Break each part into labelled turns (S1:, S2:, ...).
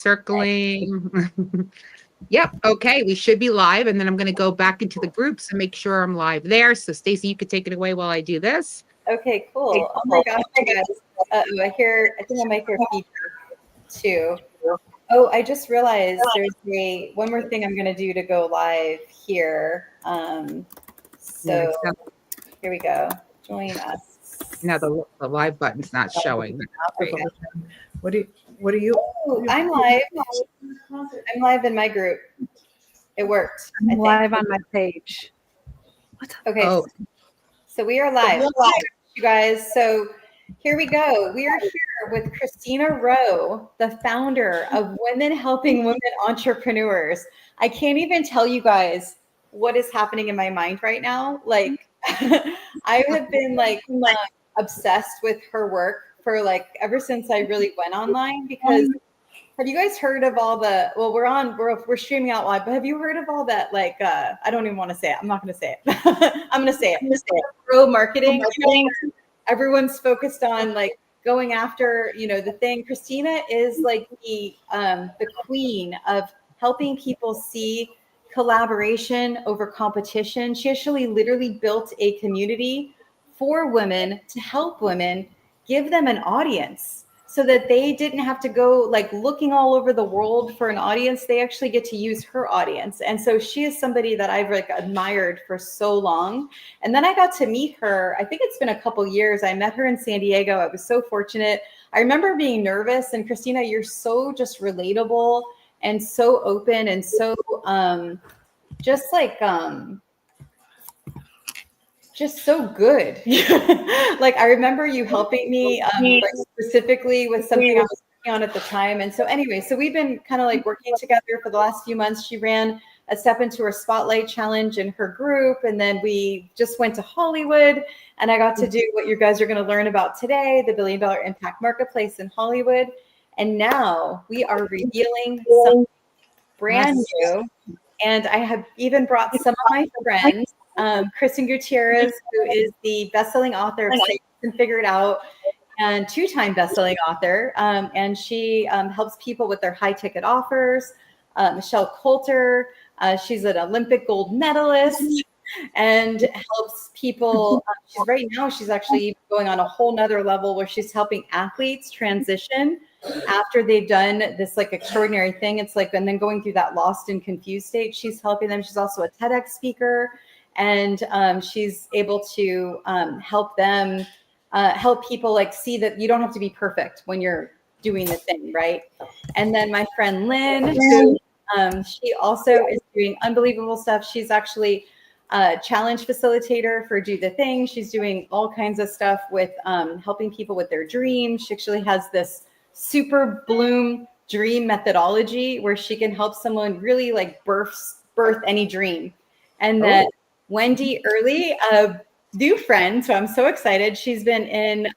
S1: Circling. Yep. Okay. We should be live. And then I'm going to go back into the groups and make sure I'm live there. So Stacy, you could take it away while I do this.
S2: Okay, cool. Oh my gosh, you guys. I think I might hear feedback too. Oh, I just realized there's one more thing I'm going to do to go live here. So here we go. Join us.
S1: Now the live button's not showing.
S2: Okay.
S3: What are you?
S2: Oh, I'm live. I'm live in my group. It worked.
S4: I'm live on my page.
S2: Okay.
S1: Oh.
S2: So we are live, you guys. So here we go. We are here with Christina Rowe, the founder of Women Helping Women Entrepreneurs. I can't even tell you guys what is happening in my mind right now. Like, I have been obsessed with her work for ever since I really went online, because have you guys heard of all the, well, we're streaming out live, but have you heard of all that, I don't even want to say it. I'm not going to say it. I'm going to say it. Pro marketing. Everyone's focused on going after, the thing. Christina is the queen of helping people see collaboration over competition. She actually literally built a community for women to help women, give them an audience, so that they didn't have to go looking all over the world for an audience. They actually get to use her audience. And so she is somebody that I've admired for so long. And then I got to meet her. I think it's been a couple years. I met her in San Diego. I was so fortunate. I remember being nervous, and Christina, you're so just relatable and so open and so just so good. I remember you helping me specifically with something I was working on at the time. And so anyway, so we've been kind of working together for the last few months. She ran a Step Into Her Spotlight challenge in her group. And then we just went to Hollywood, and I got to do what you guys are going to learn about today, the $1 Billion Impact Marketplace in Hollywood. And now we are revealing something brand new. And I have even brought some of my friends, Kristen Gutierrez, who is the best-selling author of Say and Figure It Out, and two-time best-selling author. And she helps people with their high-ticket offers. Michelle Coulter, she's an Olympic gold medalist and helps people. She's actually going on a whole nother level where she's helping athletes transition after they've done this extraordinary thing. It's and then going through that lost and confused state. She's helping them. She's also a TEDx speaker. And she's able to help them, help people see that you don't have to be perfect when you're doing the thing, right? And then my friend Lynn, who, she also is doing unbelievable stuff. She's actually a challenge facilitator for Do the Thing. She's doing all kinds of stuff with helping people with their dreams. She actually has this Super Bloom dream methodology where she can help someone really birth any dream. And then Wendy Early, a new friend, so I'm so excited. She's been in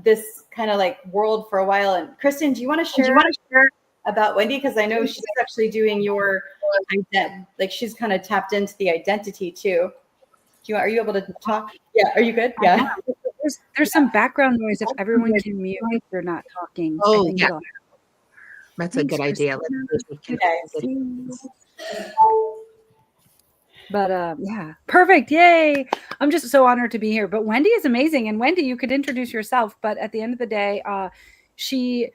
S2: this kind of world for a while. And Kristen, do you want to share about Wendy? Because I know she's actually doing your she's kind of tapped into the identity too. Are you able to talk? Yeah, are you good? Yeah.
S4: There's some background noise. If everyone can mute if they're not talking.
S1: Oh, yeah. That's a good idea.
S4: But yeah, perfect. Yay. I'm just so honored to be here. But Wendy is amazing. And Wendy, you could introduce yourself. But at the end of the day, she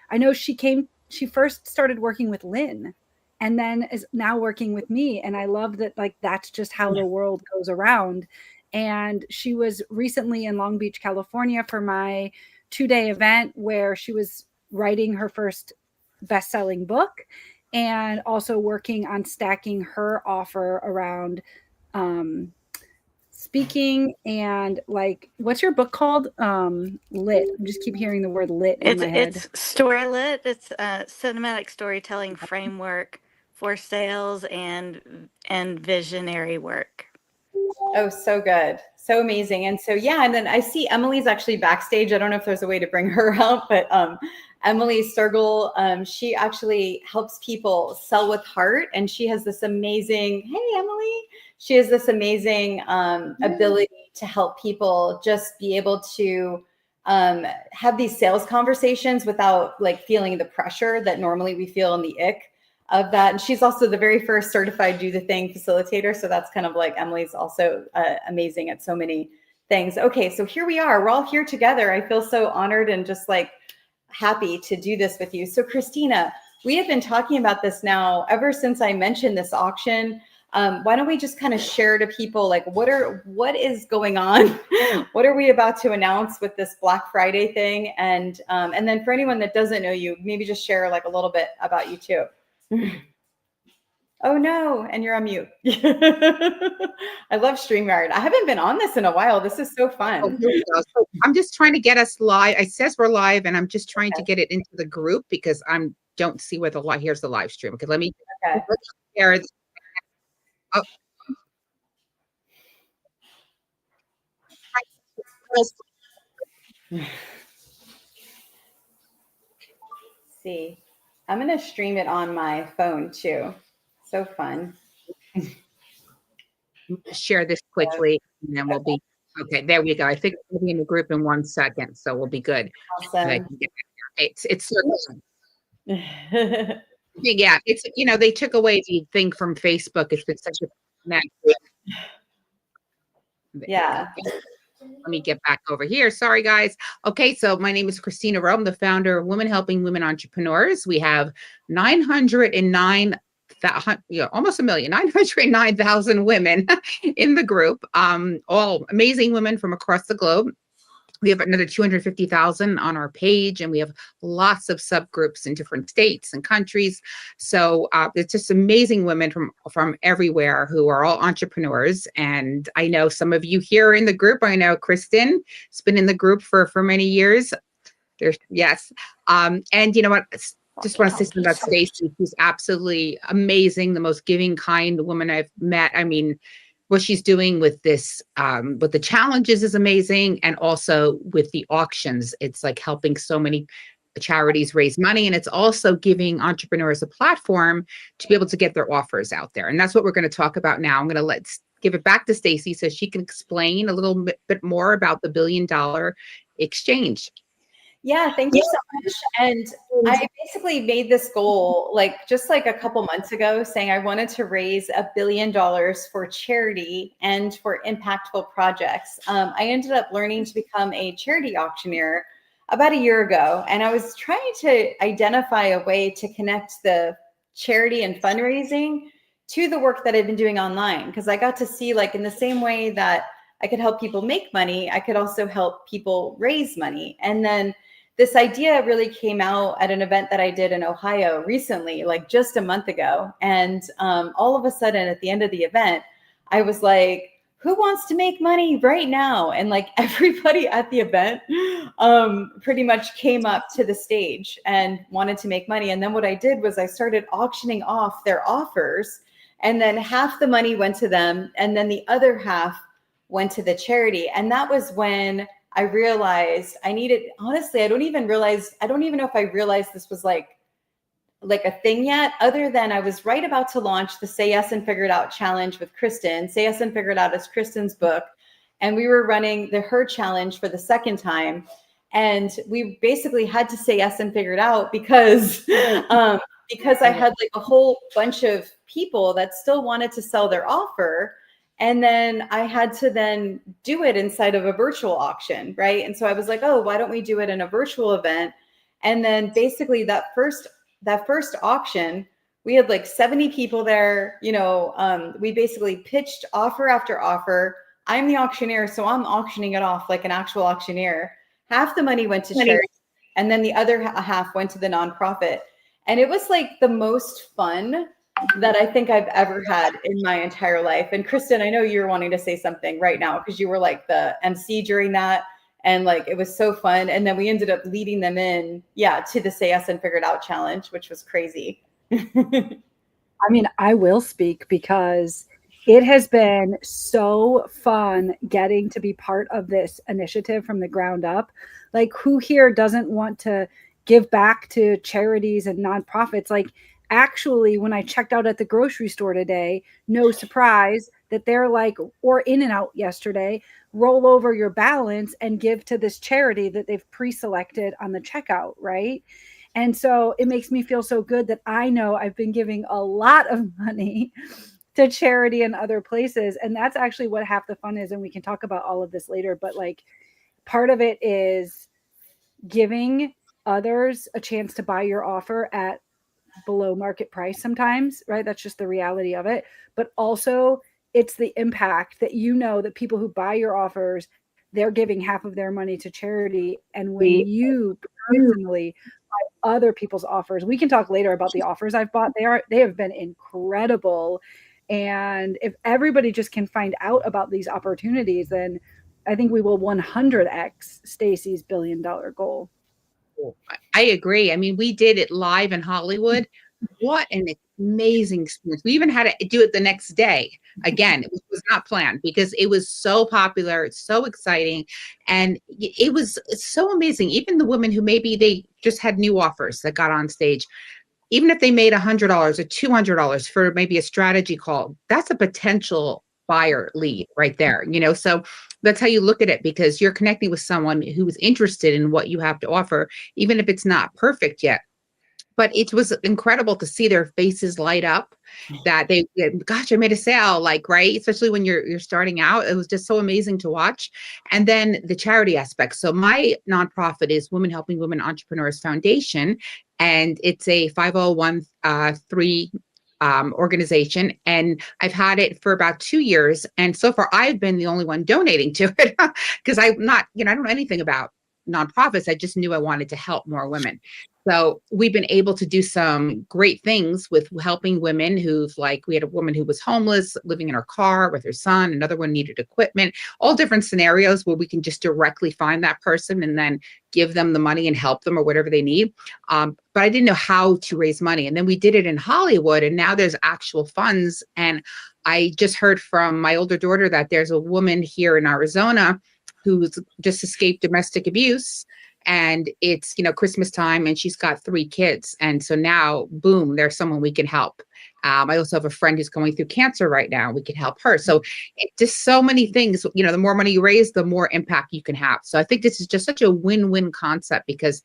S4: first started working with Lynn, and then is now working with me. And I love that, that's just how the world goes around. And she was recently in Long Beach, California for my 2-day event where she was writing her first best-selling book and also working on stacking her offer around speaking and what's your book called? Lit. I just keep hearing the word lit in my head.
S5: It's StoryLit. It's a cinematic storytelling framework for sales and visionary work.
S2: Oh, so good. So amazing. And so, yeah. And then I see Emily's actually backstage. I don't know if there's a way to bring her out, but Emily Sturgill, she actually helps people sell with heart. And she has this amazing, hey, Emily, she has this amazing ability to help people just be able to have these sales conversations without like feeling the pressure that normally we feel in the ick of that. And she's also the very first certified do the thing facilitator. So that's kind of like, Emily's also amazing at so many things. Okay, so here we are. We're all here together. I feel so honored and just like happy to do this with you. So Christina, we have been talking about this now ever since I mentioned this auction. Why don't we just kind of share to people like what is going on? What are we about to announce with this Black Friday thing? And then for anyone that doesn't know you, maybe just share like a little bit about you too. Oh no, and you're on mute. I love StreamYard. I haven't been on this in a while. This is so fun.
S1: Oh, here we go. So I'm just trying to get us live. It says we're live, and I'm just trying to get it into the group because I don't see where the live. Here's the live stream. Okay, let me share this. Oh.
S2: See, I'm going to stream it on my phone too. So fun.
S1: Share this quickly, and then we'll be okay. There we go. I think we'll be in the group in 1 second, so we'll be good.
S2: Awesome.
S1: It's yeah. It's they took away the thing from Facebook. It's been such a
S2: yeah.
S1: Let me get back over here. Sorry, guys. Okay, so my name is Christina Rowe. I'm the founder of Women Helping Women Entrepreneurs. We have 909,000, almost a million, 909,000 women in the group, all amazing women from across the globe. We have another 250,000 on our page, and we have lots of subgroups in different states and countries. So it's just amazing women from everywhere who are all entrepreneurs. And I know some of you here in the group. I know Kristen has been in the group for many years. Yes. And you know what? Just want to say something about Stacy. She's absolutely amazing, the most giving, kind woman I've met. I mean, what she's doing with this, with the challenges is amazing. And also with the auctions, it's like helping so many charities raise money. And it's also giving entrepreneurs a platform to be able to get their offers out there. And that's what we're going to talk about now. I'm going to give it back to Stacy so she can explain a little bit more about the $1 billion exchange.
S2: Yeah, thank you so much. And I basically made this goal just a couple months ago, saying I wanted to raise $1 billion for charity and for impactful projects. I ended up learning to become a charity auctioneer about a year ago, and I was trying to identify a way to connect the charity and fundraising to the work that I've been doing online, because I got to see in the same way that I could help people make money, I could also help people raise money. And then this idea really came out at an event that I did in Ohio recently, just a month ago. And all of a sudden at the end of the event, I was like, who wants to make money right now? And everybody at the event pretty much came up to the stage and wanted to make money. And then what I did was I started auctioning off their offers, and then half the money went to them, and then the other half went to the charity. And that was when I realized I needed, honestly, I don't even know if I realized this was like a thing yet, other than I was right about to launch the Say Yes and Figure It Out challenge with Kristen. Say Yes and Figure It Out is Kristen's book. And we were running her challenge for the second time. And we basically had to say yes and figure it out because I had a whole bunch of people that still wanted to sell their offer. And then I had to then do it inside of a virtual auction, right? And so I was like, oh, why don't we do it in a virtual event? And then basically that first auction, we had 70 people there. We basically pitched offer after offer. I'm the auctioneer, so I'm auctioning it off like an actual auctioneer. Half the money went to charity, and then the other half went to the nonprofit. And it was the most fun that I think I've ever had in my entire life. And Kristen, I know you're wanting to say something right now because you were the MC during that. And it was so fun. And then we ended up leading them in, to the Say Yes and Figure It Out challenge, which was crazy.
S4: I mean, I will speak because it has been so fun getting to be part of this initiative from the ground up. Who here doesn't want to give back to charities and nonprofits? Actually, when I checked out at the grocery store today, no surprise, that they're like, or In and Out yesterday, roll over your balance and give to this charity that they've pre-selected on the checkout, right? And so it makes me feel so good that I know I've been giving a lot of money to charity and other places. And that's actually what half the fun is. And we can talk about all of this later, but like part of it is giving others a chance to buy your offer at below market price sometimes, right? That's just the reality of it. But also it's the impact that you know that people who buy your offers, they're giving half of their money to charity. And when you personally buy other people's offers, we can talk later about the offers I've bought. They have been incredible. And if everybody just can find out about these opportunities, then I think we will 100x Stacey's $1 billion goal.
S1: I agree. I mean, we did it live in Hollywood. What an amazing experience. We even had to do it the next day. Again, it was not planned because it was so popular. It's so exciting. And it was so amazing. Even the women who maybe they just had new offers that got on stage, even if they made $100 or $200 for maybe a strategy call, that's a potential buyer lead right there, you know? So that's how you look at it, because you're connecting with someone who is interested in what you have to offer, even if it's not perfect yet. But it was incredible to see their faces light up that they, gosh, I made a sale, like, right? Especially when you're starting out. It was just so amazing to watch. And then the charity aspect. So my nonprofit is Women Helping Women Entrepreneurs Foundation, and it's a 501(c)(3) organization. And I've had it for about 2 years. And so far I've been the only one donating to it because I'm not, I don't know anything about nonprofits. I just knew I wanted to help more women. So we've been able to do some great things with helping women we had a woman who was homeless, living in her car with her son. Another one needed equipment, all different scenarios where we can just directly find that person and then give them the money and help them or whatever they need. But I didn't know how to raise money. And then we did it in Hollywood, and now there's actual funds. And I just heard from my older daughter that there's a woman here in Arizona who's just escaped domestic abuse. And it's, Christmas time, and she's got 3 kids. And so now, boom, there's someone we can help. I also have a friend who's going through cancer right now. We can help her. So it's just so many things, the more money you raise, the more impact you can have. So I think this is just such a win-win concept, because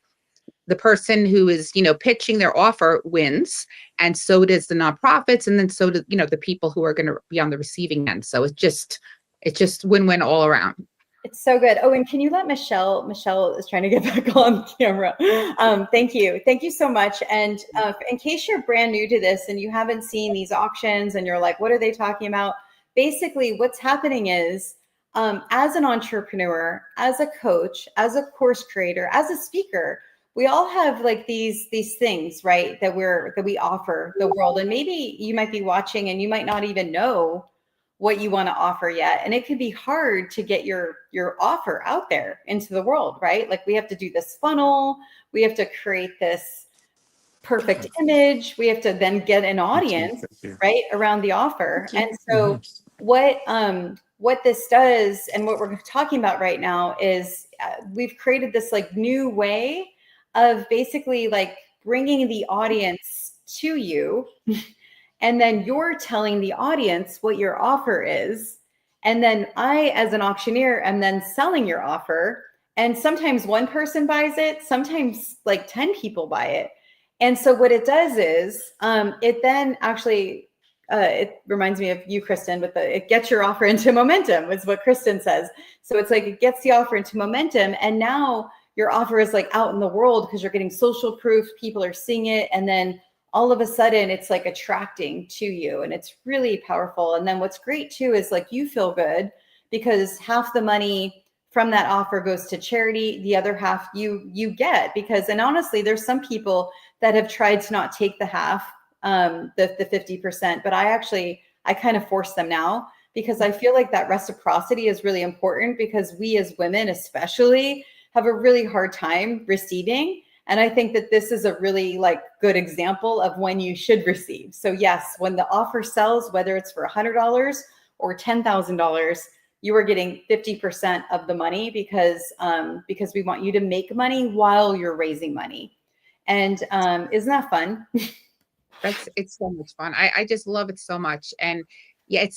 S1: the person who is, pitching their offer wins. And so does the nonprofits. And then so do, the people who are going to be on the receiving end. So it's just win-win all around.
S2: It's so good. Oh, and can you let Michelle is trying to get back on camera. Thank you. Thank you so much. And in case you're brand new to this and you haven't seen these auctions and you're like, what are they talking about? Basically, what's happening is as an entrepreneur, as a coach, as a course creator, as a speaker, we all have like these things, right, that we offer the world. And maybe you might be watching and you might not even know what you want to offer yet. And it can be hard to get your offer out there into the world, right? Like we have to do this funnel. We have to create this perfect image. We have to then get an audience, right, around the offer. And so what this does, and what we're talking about right now, is we've created this like new way of basically like bringing the audience to you. And then you're telling the audience what your offer is. And then I, as an auctioneer, am then selling your offer. And sometimes one person buys it, sometimes like 10 people buy it. And so what it does is it then actually, it reminds me of you, Kristen, with it gets your offer into momentum, is what Kristen says. So it's like it gets the offer into momentum. And now your offer is like out in the world because you're getting social proof, people are seeing it. And then all of a sudden it's like attracting to you, and it's really powerful. And then what's great too is like you feel good because half the money from that offer goes to charity. The other half you get, because, and honestly, there's some people that have tried to not take the half, the 50%, but I kind of force them now, because I feel like that reciprocity is really important, because we as women especially have a really hard time receiving. And I think that this is a really like good example of when you should receive. So yes, when the offer sells, whether it's for $100 or $10,000, you are getting 50% of the money, because we want you to make money while you're raising money. And isn't that fun?
S1: It's so much fun. I just love it so much. And Yeah,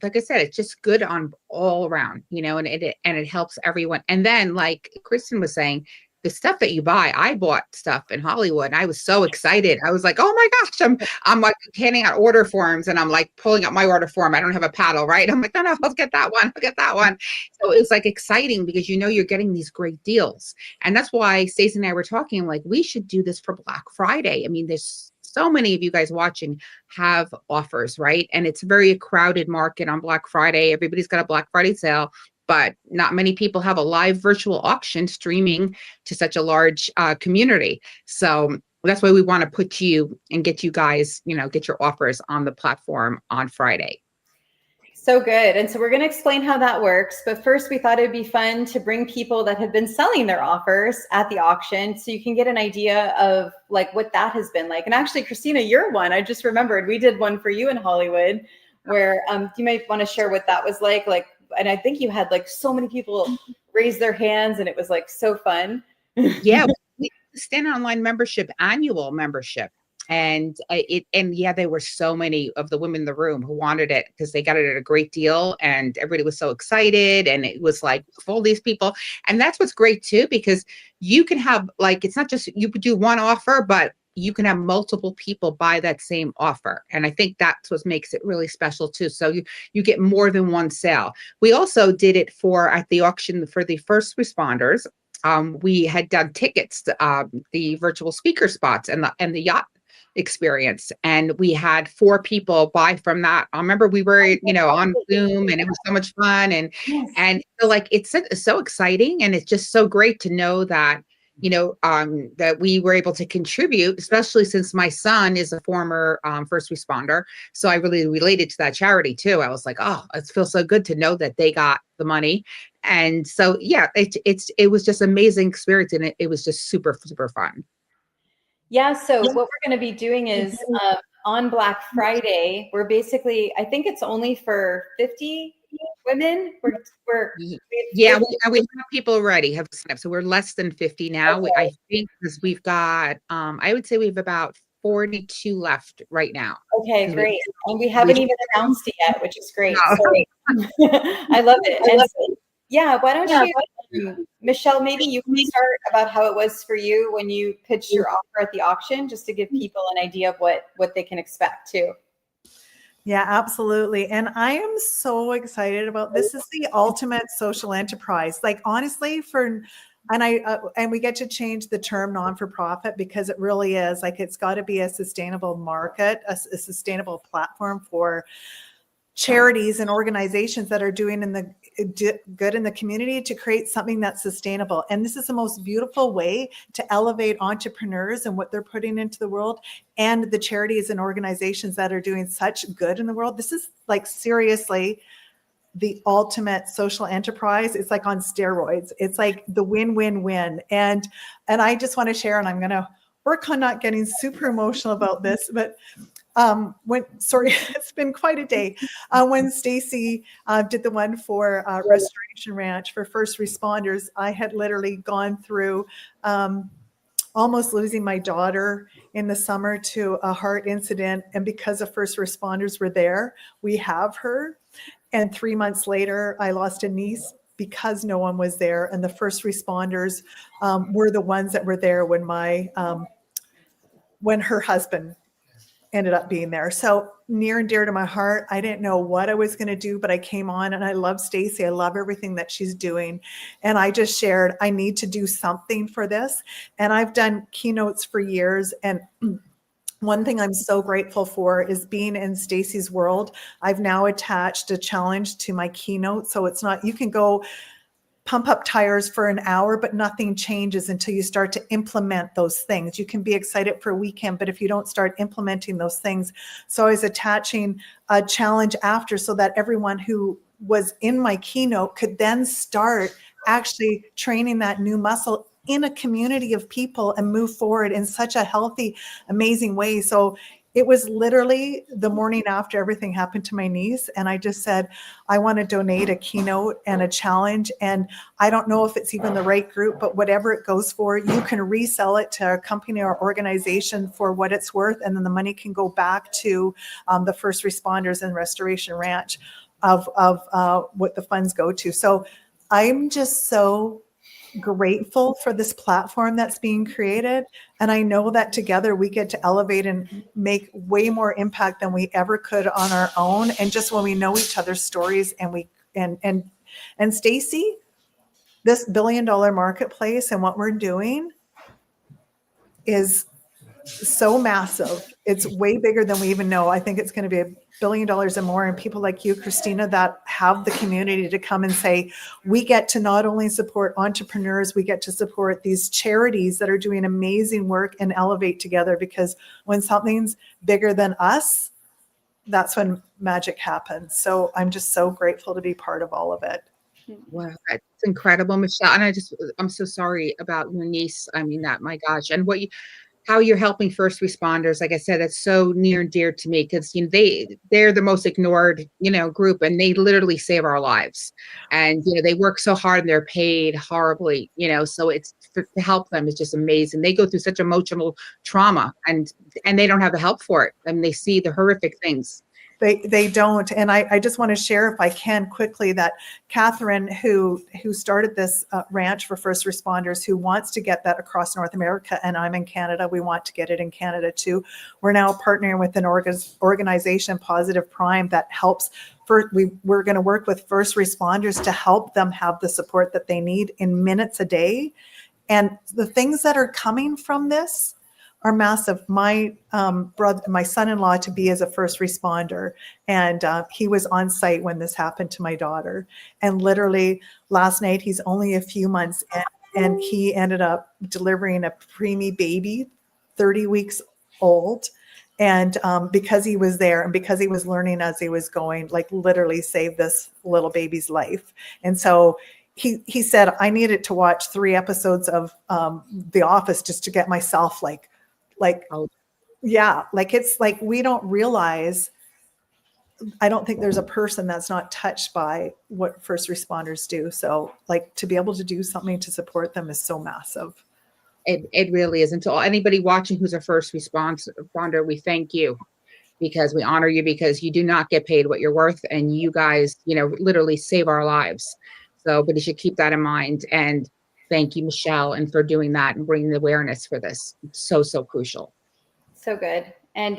S1: like I said, it's just good on all around, and it helps everyone. And then, like Kristen was saying, the stuff that you buy, I bought stuff in Hollywood. And I was so excited. I was like, oh my gosh, I'm like handing out order forms, and I'm like pulling up my order form. I don't have a paddle, right? I'm like, no, I'll get that one. I'll get that one. So it was like exciting because you're getting these great deals. And that's why Stacey and I were talking, like, we should do this for Black Friday. I mean, there's so many of you guys watching have offers, right? And it's a very crowded market on Black Friday. Everybody's got a Black Friday sale, but not many people have a live virtual auction streaming to such a large community. So that's why we want to put you and get you guys, get your offers on the platform on Friday.
S2: So good. And so we're going to explain how that works. But first, we thought it'd be fun to bring people that have been selling their offers at the auction so you can get an idea of like what that has been like. And actually, Christina, you're one. I just remembered we did one for you in Hollywood where you may want to share what that was like. And I think you had like so many people raise their hands and it was like so fun.
S1: Yeah. Standard Online membership, annual membership. And there were so many of the women in the room who wanted it because they got it at a great deal and everybody was so excited. And it was like for all these people. And that's what's great too, because you can have like, it's not just you could do one offer, but you can have multiple people buy that same offer. And I think that's what makes it really special too. So you get more than one sale. We also did it at the auction for the first responders. We had done tickets, the virtual speaker spots and the yacht experience, and we had 4 people buy from that. I remember we were on Zoom and it was so much fun, and
S2: Yes.
S1: and so like it's so exciting, and it's just so great to know that that we were able to contribute, especially since my son is a former first responder. So I really related to that charity too. I was like, oh, it feels so good to know that they got the money. And so, yeah, it was just amazing experience. And it was just super, super fun.
S2: Yeah. So what we're going to be doing is on Black Friday, we're basically, I think it's only for 50 women.
S1: Yeah, we have people already have signed up. So we're less than 50 now.
S2: Okay.
S1: I think because we've got, I would say we have about 42 left right now.
S2: Okay, great. And we haven't even announced it yet, which is great.
S1: No.
S2: So, I love it. And so, yeah, why don't you, Michelle, maybe you can start about how it was for you when you pitched your offer at the auction, just to give people an idea of what they can expect too.
S3: Yeah, absolutely. And I am so excited about this. Is the ultimate social enterprise. Like honestly, and we get to change the term non-for-profit because it really is like it's got to be a sustainable market, a sustainable platform for charities and organizations that are doing good in the community to create something that's sustainable. And this is the most beautiful way to elevate entrepreneurs and what they're putting into the world, and the charities and organizations that are doing such good in the world. This is like seriously the ultimate social enterprise. It's like on steroids. It's like the win-win-win. And I just want to share, and I'm going to work on not getting super emotional about this, but it's been quite a day. When Stacey did the one for Restoration Ranch for first responders, I had literally gone through almost losing my daughter in the summer to a heart incident. And because the first responders were there, we have her. And 3 months later, I lost a niece because no one was there. And the first responders were the ones that were there when her husband ended up being there. So near and dear to my heart. I didn't know what I was going to do, but I came on and I love Stacey. I love everything that she's doing. And I just shared, I need to do something for this. And I've done keynotes for years. And one thing I'm so grateful for is being in Stacey's world. I've now attached a challenge to my keynote. So it's not, you can go pump up tires for an hour, but nothing changes until you start to implement those things. You can be excited for a weekend, but if you don't start implementing those things. So I was attaching a challenge after so that everyone who was in my keynote could then start actually training that new muscle in a community of people and move forward in such a healthy, amazing way. So it was literally the morning after everything happened to my niece. And I just said, I want to donate a keynote and a challenge. And I don't know if it's even the right group, but whatever it goes for, you can resell it to a company or organization for what it's worth. And then the money can go back to the first responders and Restoration Ranch of what the funds go to. So I'm just so grateful for this platform that's being created. And I know that together we get to elevate and make way more impact than we ever could on our own. And just when we know each other's stories and Stacy, this $1 billion marketplace and what we're doing is so massive. It's way bigger than we even know. I think it's going to be $1 billion and more. And people like you, Christina, that have the community to come and say, we get to not only support entrepreneurs, we get to support these charities that are doing amazing work and elevate together, because when something's bigger than us, that's when magic happens. So I'm just so grateful to be part of all of it.
S1: Wow, that's incredible, Michelle. And I'm so sorry about your niece. I mean, that, my gosh. And how you're helping first responders. Like I said, that's so near and dear to me, because they're the most ignored, group, and they literally save our lives. And they work so hard and they're paid horribly, so it's to help them is just amazing. They go through such emotional trauma and they don't have the help for it. I mean, they see the horrific things.
S3: They don't. And I just want to share, if I can, quickly, that Catherine, who started this ranch for first responders, who wants to get that across North America, and I'm in Canada, we want to get it in Canada too. We're now partnering with an organization, Positive Prime, that helps. We're going to work with first responders to help them have the support that they need in minutes a day. And the things that are coming from this are massive. My son-in-law to be is a first responder, and he was on site when this happened to my daughter. And literally last night, he's only a few months in, and he ended up delivering a preemie baby, 30 weeks old. And because he was there and because he was learning as he was going, like literally saved this little baby's life. And so he said, I needed to watch 3 episodes of The Office just to get myself it's like we don't realize. I don't think there's a person that's not touched by what first responders do. So to be able to do something to support them is so massive.
S1: It really is. And to anybody watching who's a first responder, we thank you, because we honor you, because you do not get paid what you're worth, and you guys, literally save our lives. So, but you should keep that in mind. And thank you, Michelle, and for doing that and bringing the awareness for this. It's so, so crucial.
S2: So good. And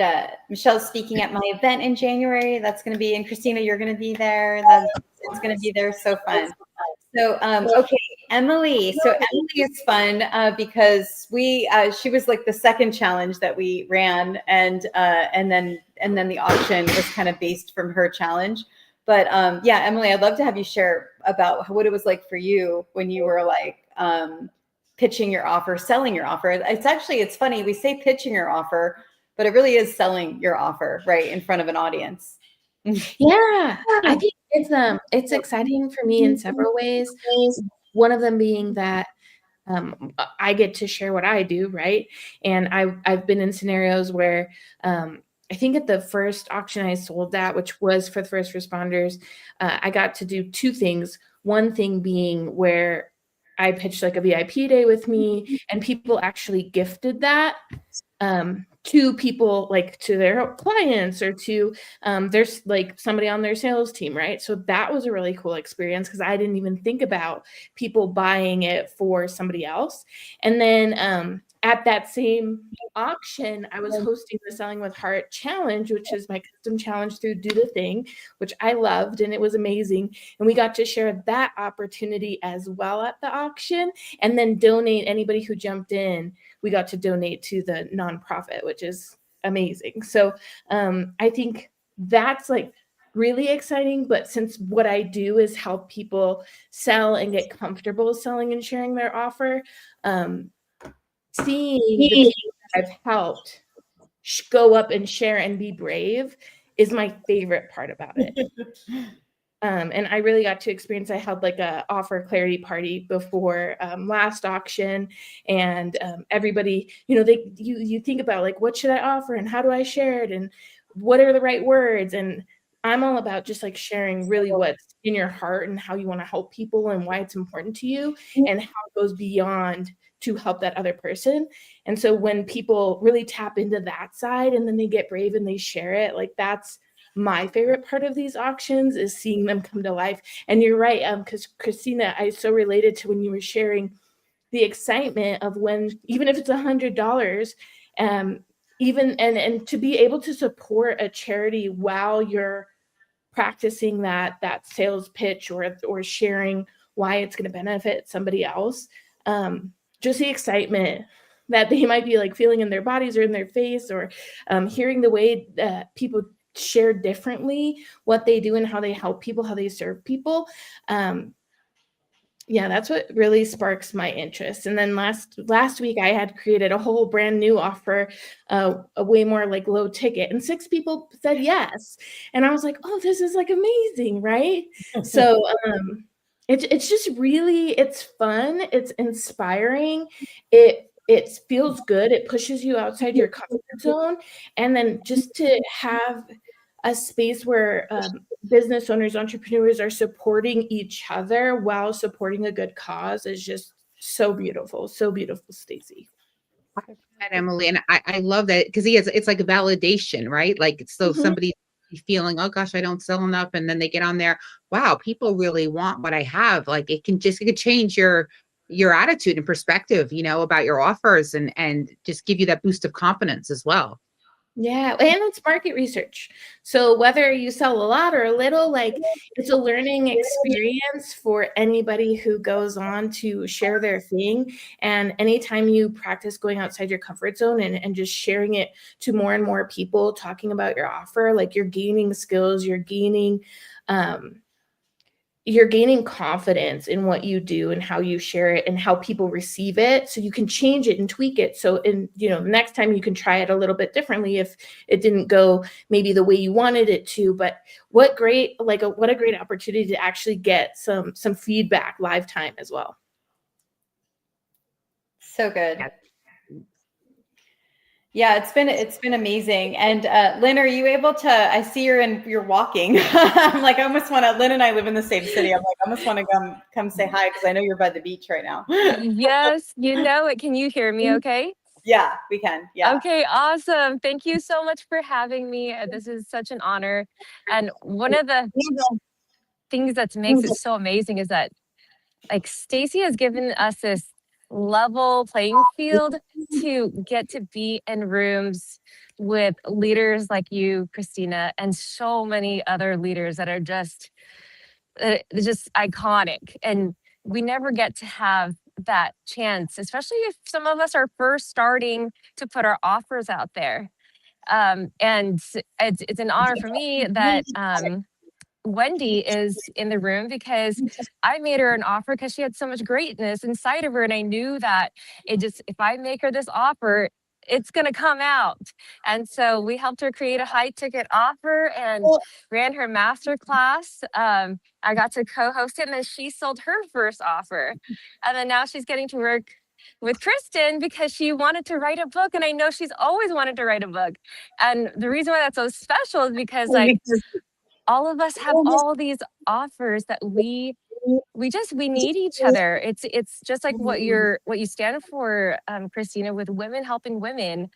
S2: Michelle's speaking at my event in January. That's going to be, and Christina, you're going to be there. It's going to be there. So fun. So, okay, Emily. So Emily is fun because she was like the second challenge that we ran, and then the auction was kind of based from her challenge. But yeah, Emily, I'd love to have you share about what it was like for you when you were pitching your offer, selling your offer. It's funny, we say pitching your offer, but it really is selling your offer right in front of an audience.
S6: Yeah, I think it's exciting for me in several ways. One of them being that I get to share what I do, right? And I've been in scenarios where I think at the first auction I sold that, which was for the first responders, I got to do 2 things. One thing being where I pitched a VIP day with me, and people actually gifted that to people, to their clients or to there's somebody on their sales team, right? So that was a really cool experience, because I didn't even think about people buying it for somebody else. And then at that same auction, I was hosting the Selling with Heart Challenge, which is my custom challenge through Do the Thing, which I loved, and it was amazing. And we got to share that opportunity as well at the auction, and then donate. Anybody who jumped in, we got to donate to the nonprofit, which is amazing. So I think that's really exciting. But since what I do is help people sell and get comfortable selling and sharing their offer, seeing the people that I've helped go up and share and be brave is my favorite part about it. And I really got to experience, I held like a offer clarity party before last auction, and everybody, you think about like, what should I offer and how do I share it and what are the right words? And I'm all about just like sharing really what's in your heart and how you want to help people and why it's important to you and how it goes beyond to help that other person. And so when people really tap into that side and then they get brave and they share it, like that's my favorite part of these auctions, is seeing them come to life. And you're right, because Christina, I so related to when you were sharing the excitement of when, even if it's $100, even and to be able to support a charity while you're practicing that sales pitch or sharing why it's going to benefit somebody else. Just the excitement that they might be like feeling in their bodies or in their face, or hearing the way that people share differently what they do and how they help people, how they serve people. Yeah, that's what really sparks my interest. And then last week I had created a whole brand new offer, a way more like low ticket, and 6 people said yes. And I was like, oh, this is like amazing, right? So it's just really, it's fun, it's inspiring, it feels good, it pushes you outside your comfort zone. And then just to have a space where business owners, entrepreneurs are supporting each other while supporting a good cause is just so beautiful, Stacy.
S1: And Emily, and I love that, because it's like a validation, right? Like, so somebody feeling, oh gosh, I don't sell enough, and then they get on there, wow, people really want what I have. Like, it could change your attitude and perspective, about your offers, and just give you that boost of confidence as well.
S6: Yeah, and it's market research. So whether you sell a lot or a little, like, it's a learning experience for anybody who goes on to share their thing. And anytime you practice going outside your comfort zone and just sharing it to more and more people, talking about your offer, like, you're gaining skills, you're gaining confidence in what you do and how you share it and how people receive it, so you can change it and tweak it. So next time you can try it a little bit differently if it didn't go maybe the way you wanted it to. But what a great opportunity to actually get some feedback live time as well.
S2: So good. Yeah, it's been amazing. And Lynn, are you able to? I see you're walking. I'm like, I almost want to. Lynn and I live in the same city. I'm like, I almost want to come say hi, because I know you're by the beach right now.
S7: Yes, you know it. Can you hear me okay?
S2: Yeah, we can. Yeah.
S7: Okay, awesome. Thank you so much for having me. This is such an honor. And one of the things that makes it so amazing is that, like, Stacy has given us this level playing field to get to be in rooms with leaders like you, Christina, and so many other leaders that are just iconic. And we never get to have that chance, especially if some of us are first starting to put our offers out there. And it's an honor for me that Wendy is in the room, because I made her an offer because she had so much greatness inside of her. And I knew that if I make her this offer, it's going to come out. And so we helped her create a high ticket offer and ran her master class. I got to co-host it, and then she sold her first offer. And then now she's getting to work with Kristen because she wanted to write a book. And I know she's always wanted to write a book. And the reason why that's so special is because, like, all of us have all these offers that we need each other. It's just like what you stand for, Christina, with women helping women.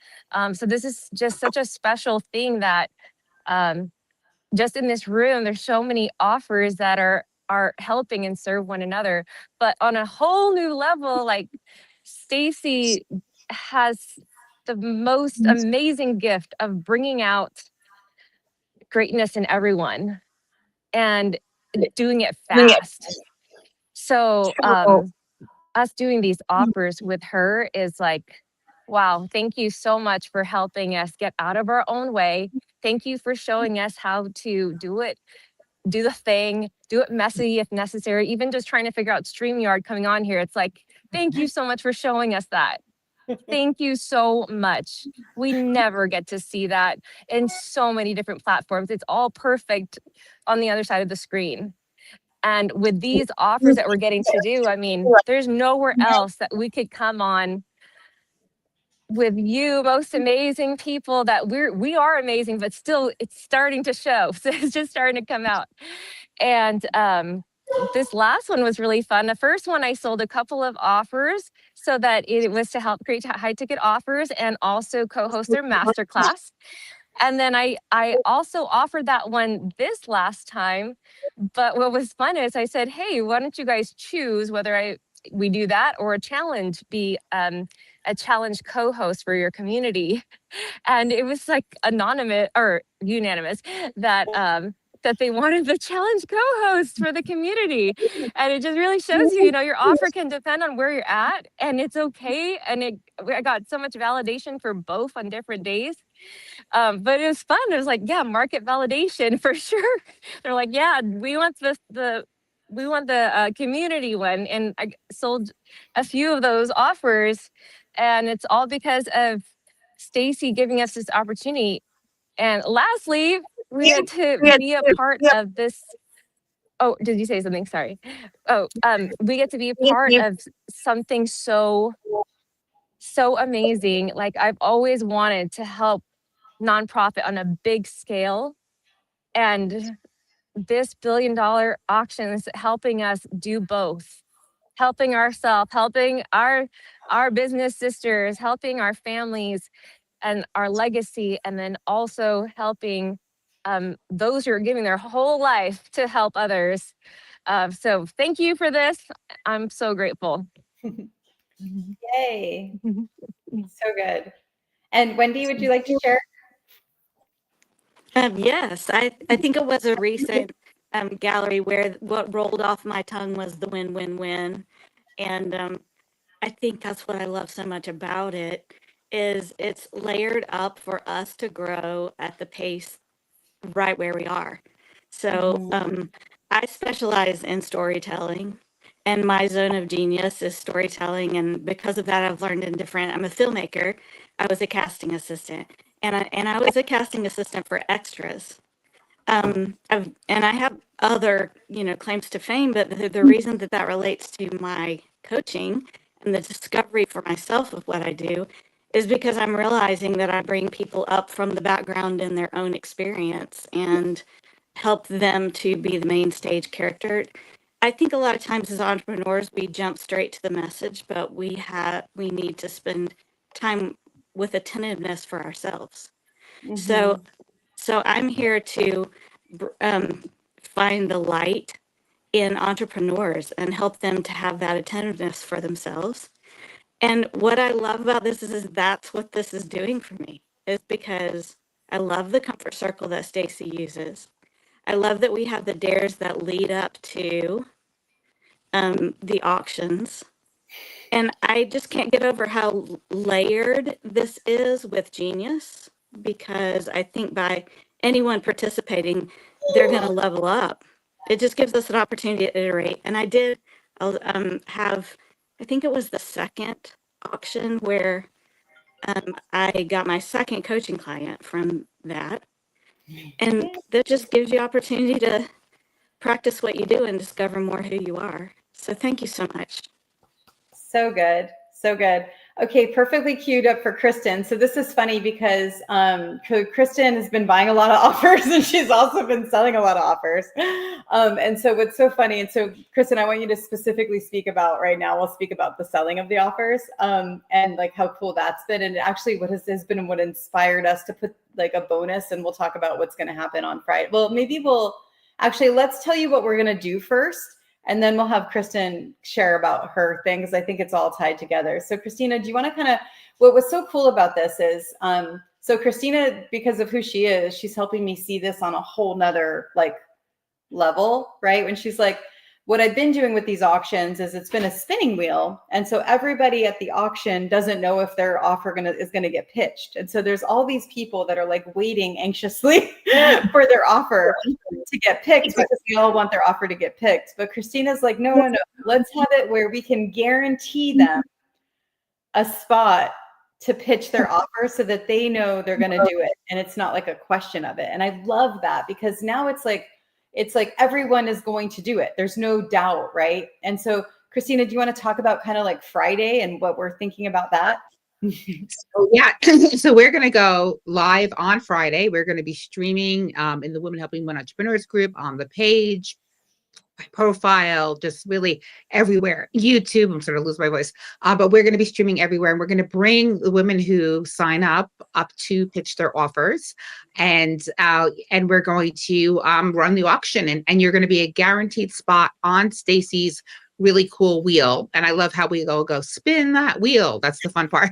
S7: So this is just such a special thing that just in this room, there's so many offers that are helping and serve one another. But on a whole new level, like, Stacy has the most amazing gift of bringing out greatness in everyone and doing it fast. So us doing these offers with her is like, wow, thank you so much for helping us get out of our own way. Thank you for showing us how to do it, do the thing, do it messy if necessary, even just trying to figure out StreamYard coming on here. It's like, thank you so much for showing us that. Thank you so much. We never get to see that in so many different platforms. It's all perfect on the other side of the screen. And with these offers that we're getting to do, I mean, there's nowhere else that we could come on with you most amazing people that we are amazing, but still it's starting to show. So it's just starting to come out. And this last one was really fun. The first one, I sold a couple of offers so that it was to help create high ticket offers and also co-host their masterclass. And then I also offered that one this last time. But what was fun is I said, hey, why don't you guys choose whether we do that or a challenge, be a challenge co-host for your community. And it was like anonymous or unanimous that that they wanted the challenge co-host for the community. And it just really shows you, your offer can depend on where you're at, and it's okay. And I got so much validation for both on different days. But it was fun. It was like, yeah, market validation for sure. They're like, yeah, we want the community one. And I sold a few of those offers, and it's all because of Stacy giving us this opportunity. And lastly, we had to be a part of this. Oh, did you say something? Sorry. Oh, we get to be a part of something so amazing. Like, I've always wanted to help nonprofit on a big scale. And this $1 billion auction is helping us do both. Helping ourselves, helping our business sisters, helping our families and our legacy, and then also helping those who are giving their whole life to help others. So thank you for this. I'm so grateful.
S2: Yay. So good. And Wendy, would you like to share?
S5: Yes, I think it was a recent gallery where what rolled off my tongue was the win, win, win. And I think that's what I love so much about it, is it's layered up for us to grow at the pace right where we are. So I specialize in storytelling, and my zone of genius is storytelling. And because of that, I've learned in I'm a filmmaker. I was a casting assistant, and I was a casting assistant for extras. And I have other, claims to fame, but the reason that relates to my coaching and the discovery for myself of what I do is because I'm realizing that I bring people up from the background in their own experience and help them to be the main stage character. I think a lot of times as entrepreneurs, we jump straight to the message, but we need to spend time with attentiveness for ourselves. So I'm here to find the light in entrepreneurs and help them to have that attentiveness for themselves. And what I love about this is that's what this is doing for me, is because I love the comfort circle that Stacy uses. I love that we have the dares that lead up to the auctions. And I just can't get over how layered this is with genius, because I think by anyone participating, they're going to level up. It just gives us an opportunity to iterate. And I'll have, I think it was the second auction where I got my second coaching client from that. And that just gives you opportunity to practice what you do and discover more who you are. So thank you so much.
S2: So good. So good. Okay, perfectly queued up for Kristen. So this is funny because Kristen has been buying a lot of offers, and she's also been selling a lot of offers. And so what's so funny, and so Kristen, I want you to specifically speak about right now, we'll speak about the selling of the offers and like how cool that's been. And actually what has been and what inspired us to put like a bonus, and we'll talk about what's going to happen on Friday. Well, let's tell you what we're going to do first. And then we'll have Kristen share about her thing, because I think it's all tied together. So Christina, do you want to what was so cool about this is, so Christina, because of who she is, she's helping me see this on a whole nother level, right? When she's like, what I've been doing with these auctions is it's been a spinning wheel. And so everybody at the auction doesn't know if their offer is going to get pitched. And so there's all these people that are waiting anxiously for their offer to get picked, because they all want their offer to get picked. But Christina's like, no, let's have it where we can guarantee them a spot to pitch their offer so that they know they're going to do it. And it's not like a question of it. And I love that because now it's like everyone is going to do it. There's no doubt. Right. And so Christina, do you want to talk about kind of like Friday and what we're thinking about that?
S1: So, yeah. So we're going to go live on Friday. We're going to be streaming in the Women Helping Women Entrepreneurs group, on the page, my profile, just really everywhere. YouTube, I'm sort of lose my voice, but we're going to be streaming everywhere, and we're going to bring the women who sign up to pitch their offers, and we're going to run the auction, and you're going to be a guaranteed spot on Stacy's really cool wheel. And I love how we all go spin that wheel. That's the fun part.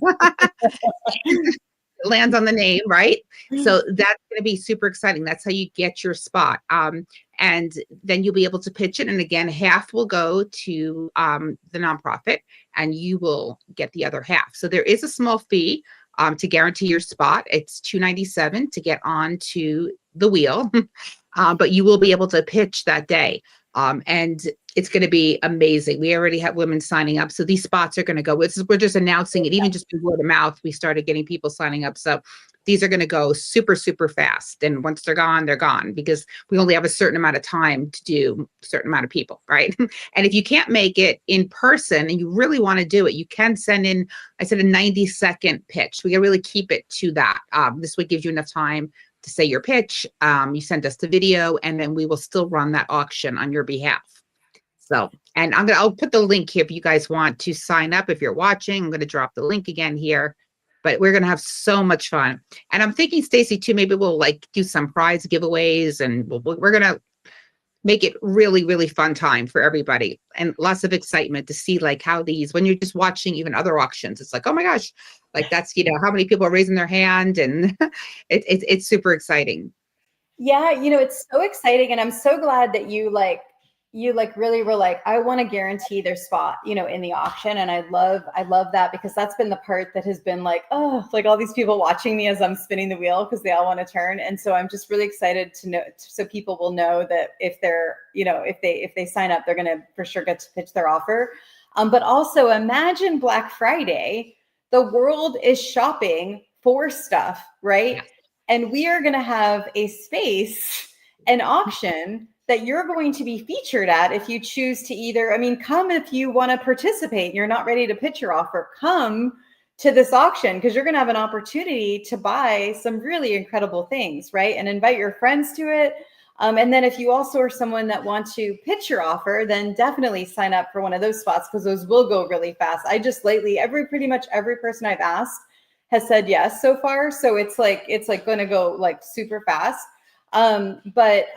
S1: Lands on the name, right? So that's going to be super exciting. That's how you get your spot. And then you'll be able to pitch it. And again, half will go to the nonprofit, and you will get the other half. So there is a small fee to guarantee your spot. It's $297 to get onto the wheel, but you will be able to pitch that day. And it's going to be amazing. We already have women signing up. So these spots are going to go. We're just announcing it, even just through word of mouth. We started getting people signing up. So these are going to go super, super fast. And once they're gone because we only have a certain amount of time to do a certain amount of people, right? And if you can't make it in person and you really want to do it, you can send in, I said, a 90-second pitch. We can really keep it to that. This would give you enough time to say your pitch. You send us the video, and then we will still run that auction on your behalf. So, and I'll put the link here if you guys want to sign up. If you're watching, I'm going to drop the link again here, but we're going to have so much fun. And I'm thinking, Stacy, too, maybe we'll like do some prize giveaways, and we're going to make it really, really fun time for everybody, and lots of excitement to see like how these, when you're just watching even other auctions, it's like, oh my gosh, like that's, how many people are raising their hand, and it's super exciting.
S2: Yeah. It's so exciting. And I'm so glad that you really were like, I want to guarantee their spot, in the auction. And I love that, because that's been the part that has been like, oh, like all these people watching me as I'm spinning the wheel because they all want to turn. And so I'm just really excited to know, so people will know that if they're, if they sign up, they're going to for sure get to pitch their offer. But also imagine Black Friday, the world is shopping for stuff, right? Yeah. And we are going to have a space, an auction that you're going to be featured at if you choose to either, come if you want to participate, you're not ready to pitch your offer, come to this auction, because you're going to have an opportunity to buy some really incredible things, right? And invite your friends to it. And then if you also are someone that wants to pitch your offer, then definitely sign up for one of those spots, because those will go really fast. I just lately, pretty much every person I've asked has said yes so far. So it's like going to go like super fast. But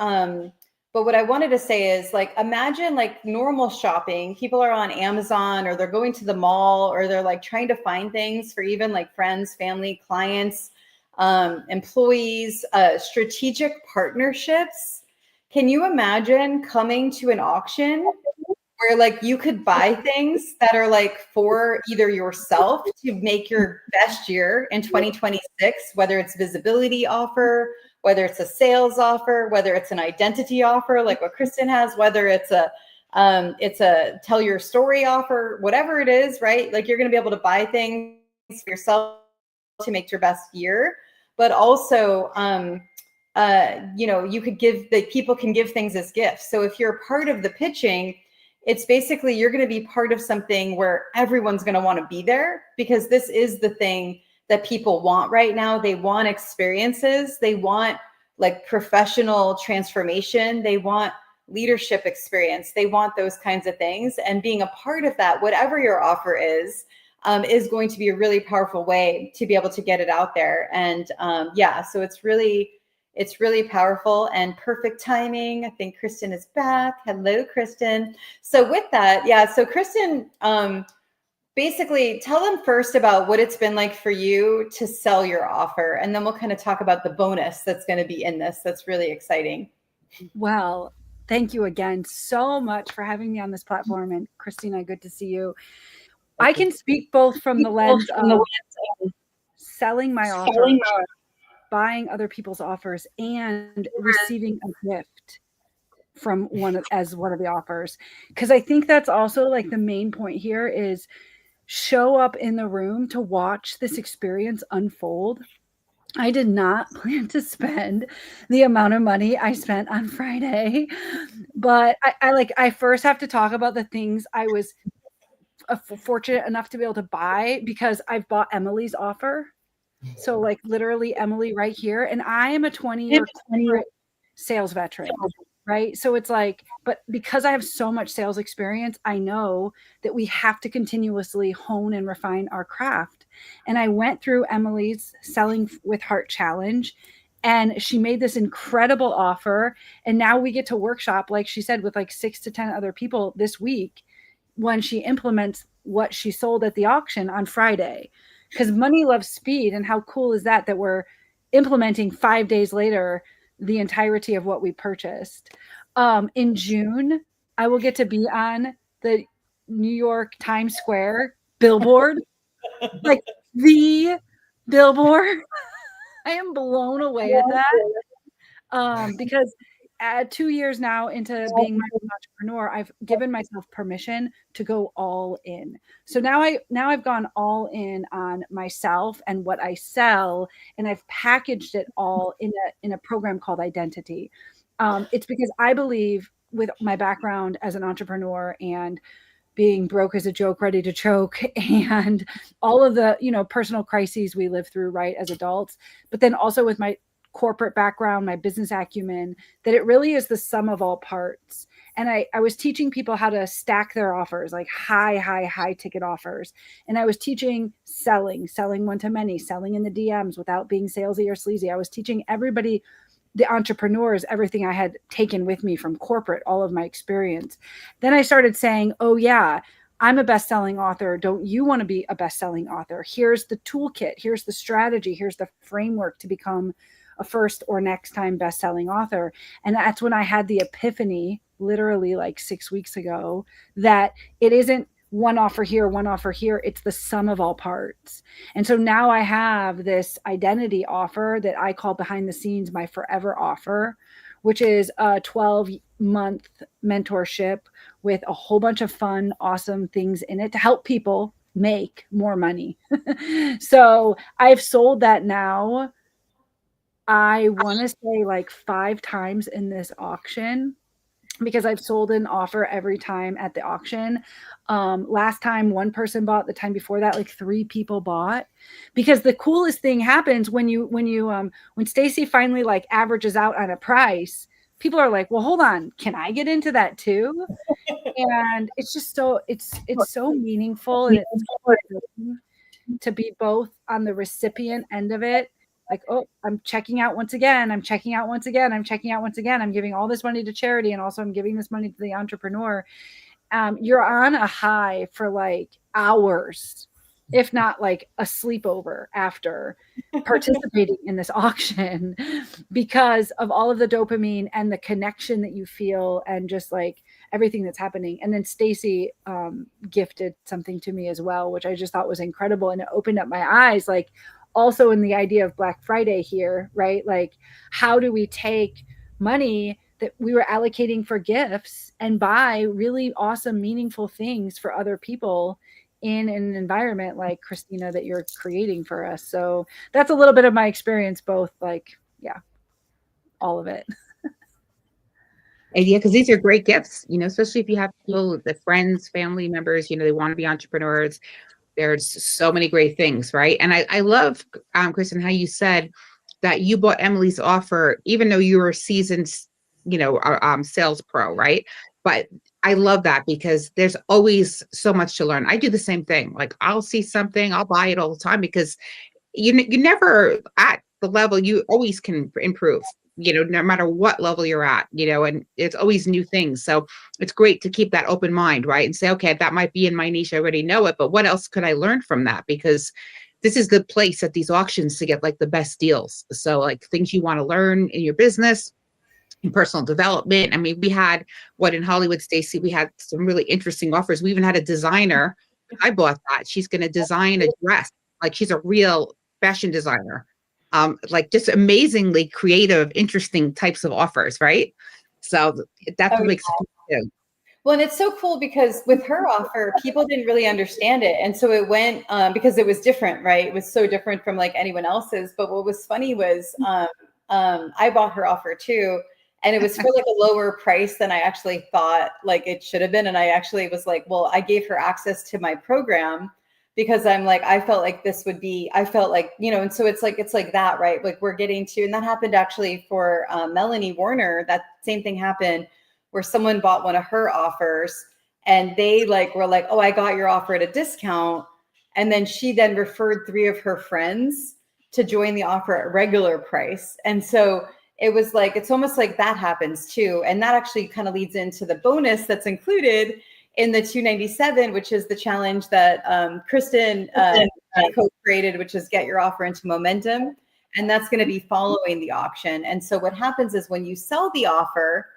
S2: what I wanted to say is, like, imagine like normal shopping. People are on Amazon, or they're going to the mall, or they're like trying to find things for even like friends, family, clients, employees, strategic partnerships. Can you imagine coming to an auction where like you could buy things that are like for either yourself to make your best year in 2026, whether it's visibility offer, whether it's a sales offer, whether it's an identity offer, like what Kristen has, whether it's a tell your story offer, whatever it is, right? Like you're going to be able to buy things for yourself to make your best year, but also, you could people can give things as gifts. So if you're part of the pitching, it's basically, you're going to be part of something where everyone's going to want to be there, because this is the thing that people want right now. They want experiences. They want like professional transformation. They want leadership experience. They want those kinds of things. And being a part of that, whatever your offer is going to be a really powerful way to be able to get it out there. And so it's really powerful and perfect timing. I think Kristen is back. Hello, Kristen. So with that, so Kristen, basically tell them first about what it's been like for you to sell your offer. And then we'll kind of talk about the bonus that's going to be in this. That's really exciting.
S4: Well, thank you again so much for having me on this platform. And Christina, good to see you. I can speak both from the lens of selling my offer, buying other people's offers, and receiving a gift from one of the offers. Because I think that's also like the main point here is show up in the room to watch this experience unfold. I did not plan to spend the amount of money I spent on Friday, but I first have to talk about the things I was fortunate enough to be able to buy, because I've bought Emily's offer. So like literally Emily right here, and I am a 20-year sales veteran, right? So it's like, but because I have so much sales experience, I know that we have to continuously hone and refine our craft. And I went through Emily's Selling with Heart challenge, and she made this incredible offer. And now we get to workshop, like she said, with like 6 to 10 other people this week when she implements what she sold at the auction on Friday. Because money loves speed. And how cool is that, that we're implementing 5 days later the entirety of what we purchased. In June, I will get to be on the New York Times Square billboard, like the billboard. I am blown away at that, because 2 years now into being my own entrepreneur, I've given myself permission to go all in. So now I've gone all in on myself and what I sell, and I've packaged it all in a program called Identity. It's because I believe, with my background as an entrepreneur and being broke as a joke, ready to choke, and all of the, personal crises we live through, right, as adults, but then also with my corporate background, my business acumen, that it really is the sum of all parts. And I was teaching people how to stack their offers, like high ticket offers. And I was teaching selling one-to-many, selling in the DMs without being salesy or sleazy. I was teaching everybody, the entrepreneurs, everything I had taken with me from corporate, all of my experience. Then I started saying, oh yeah, I'm a best-selling author. Don't you want to be a best-selling author? Here's the toolkit. Here's the strategy. Here's the framework to become a first or next time best-selling author. And that's when I had the epiphany, literally like 6 weeks ago, that it isn't one offer here, one offer here. It's the sum of all parts. And so now I have this identity offer that I call behind the scenes my forever offer, which is a 12-month mentorship with a whole bunch of fun, awesome things in it to help people make more money. So I've sold that now, I want to say like 5 times in this auction, because I've sold an offer every time at the auction. Last time 1 person bought, the time before that, like 3 people bought, because the coolest thing happens when Stacy finally like averages out on a price, people are like, well, hold on, can I get into that too? And it's just it's so meaningful, and it's so to be both on the recipient end of it. Like, oh, I'm checking out once again. I'm checking out once again. I'm checking out once again. I'm giving all this money to charity, and also I'm giving this money to the entrepreneur. You're on a high for like hours, if not like a sleepover after participating in this auction, because of all of the dopamine and the connection that you feel, and just like everything that's happening. And then Stacy gifted something to me as well, which I just thought was incredible. And it opened up my eyes, like, also in the idea of Black Friday here, right? Like, how do we take money that we were allocating for gifts and buy really awesome, meaningful things for other people in an environment like, Christina, that you're creating for us? So that's a little bit of my experience, both like, yeah, all of it.
S1: And yeah, because these are great gifts, especially if you have people, the friends, family members, they want to be entrepreneurs. There's so many great things, right? And I love, Kristen, how you said that you bought Emily's offer, even though you were a seasoned, sales pro, right? But I love that, because there's always so much to learn. I do the same thing. Like, I'll see something, I'll buy it all the time, because you never at the level, you always can improve. No matter what level you're at, and it's always new things. So it's great to keep that open mind, right? And say, okay, that might be in my niche. I already know it, but what else could I learn from that? Because this is the place at these auctions to get like the best deals. So like things you want to learn in your business, in personal development. I mean, we had in Hollywood, Stacy, we had some really interesting offers. We even had a designer. I bought that. She's going to design a dress. Like, she's a real fashion designer. Like, just amazingly creative, interesting types of offers, right? So that's what makes it too.
S2: Well, and it's so cool because with her offer, people didn't really understand it. And so it went because it was different, right? It was so different from like anyone else's. But what was funny was I bought her offer too. And it was for like a lower price than I actually thought like it should have been. And I actually was like, well, I gave her access to my program because I'm like, I felt like this would be, I felt like, you know, and so it's like that, right? Like we're getting to, and that happened actually for Melanie Warner. That same thing happened where someone bought one of her offers and they like were like, oh, I got your offer at a discount. And then she then referred 3 of her friends to join the offer at regular price. And so it was like, it's almost like that happens too. And that actually kind of leads into the bonus that's included in the 297, which is the challenge that Kristen co-created, which is get your offer into momentum. And that's going to be following the auction. And so what happens is when you sell the offer,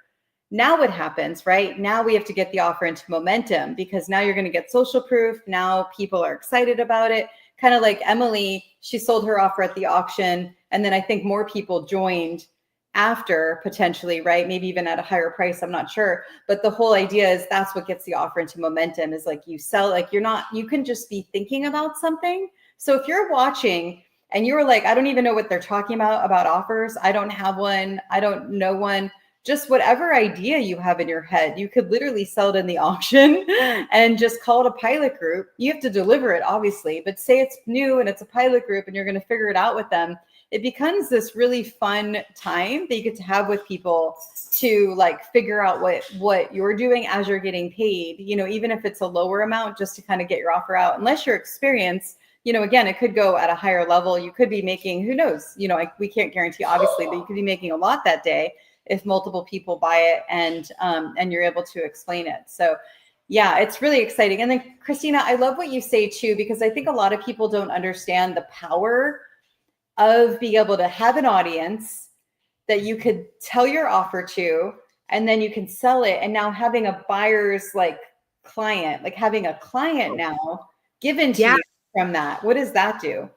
S2: now what happens, right? Now we have to get the offer into momentum because now you're going to get social proof. Now people are excited about it. Kind of like Emily, she sold her offer at the auction. And then I think more people joined after potentially, right? Maybe even at a higher price, I'm not sure. But the whole idea is that's what gets the offer into momentum is like you sell, like you can just be thinking about something. So if you're watching and you're like, I don't even know what they're talking about offers. I don't have one. I don't know one. Just whatever idea you have in your head, you could literally sell it in the auction and just call it a pilot group. You have to deliver it, obviously, but say it's new and it's a pilot group and you're going to figure it out with them. It becomes this really fun time that you get to have with people to like figure out what you're doing as you're getting paid, you know, even if it's a lower amount, just to kind of get your offer out. Unless you're experienced, you know, again, it could go at a higher level. You could be making, who knows, you know, we can't guarantee obviously, but you could be making a lot that day if multiple people buy it and you're able to explain it. So yeah, it's really exciting. And then Christina, I love what you say too, because I think a lot of people don't understand the power of being able to have an audience that you could tell your offer to, and then you can sell it. And now having a buyer's like client, like having a client now given to you from that, what does that do?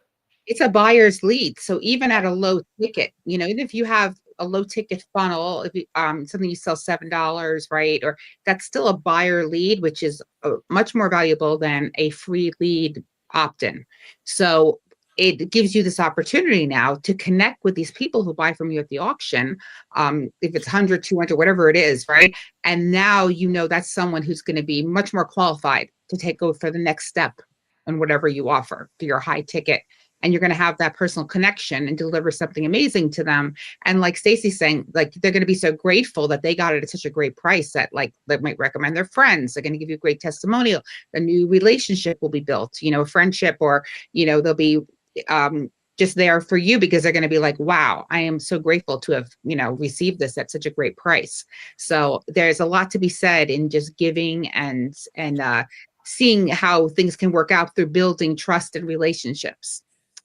S1: It's a buyer's lead. So even at a low ticket, you know, even if you have a low ticket funnel, if you, something you sell $7, right? Or that's still a buyer lead, which is much more valuable than a free lead opt-in. So it gives you this opportunity now to connect with these people who buy from you at the auction. If it's 100, 200, whatever it is, right? And now, you know, that's someone who's going to be much more qualified to go for the next step on whatever you offer for your high ticket. And you're going to have that personal connection and deliver something amazing to them. And like Stacy's saying, like they're going to be so grateful that they got it at such a great price that like they might recommend their friends. They're going to give you a great testimonial. A new relationship will be built, you know, a friendship, or, you know, they'll be just there for you because they're going to be like, wow, I am so grateful to have, you know, received this at such a great price. So there's a lot to be said in just giving and seeing how things can work out through building trust and relationships.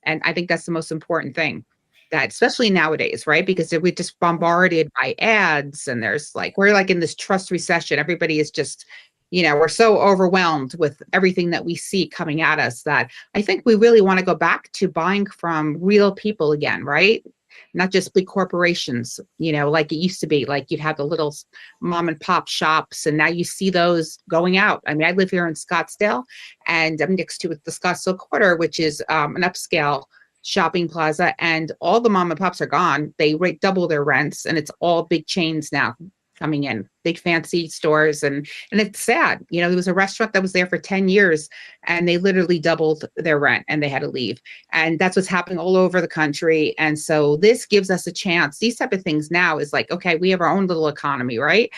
S1: And I think that's the most important thing, that especially nowadays, right? Because if we're just bombarded by ads and there's like, we're like in this trust recession, everybody is just, you know, we're so overwhelmed with everything that we see coming at us that I think we really want to go back to buying from real people again, right? Not just big corporations, you know, like it used to be. Like you'd have the little mom and pop shops, and now you see those going out. I mean, I live here in Scottsdale, and I'm next to the Scottsdale Quarter, which is an upscale shopping plaza, and all the mom and pops are gone. They double their rents, and it's all big chains now coming in, big fancy stores. And it's sad. You know, there was a restaurant that was there for 10 years and they literally doubled their rent and they had to leave. And that's what's happening all over the country. And so this gives us a chance. These type of things now is like, okay, we have our own little economy, right?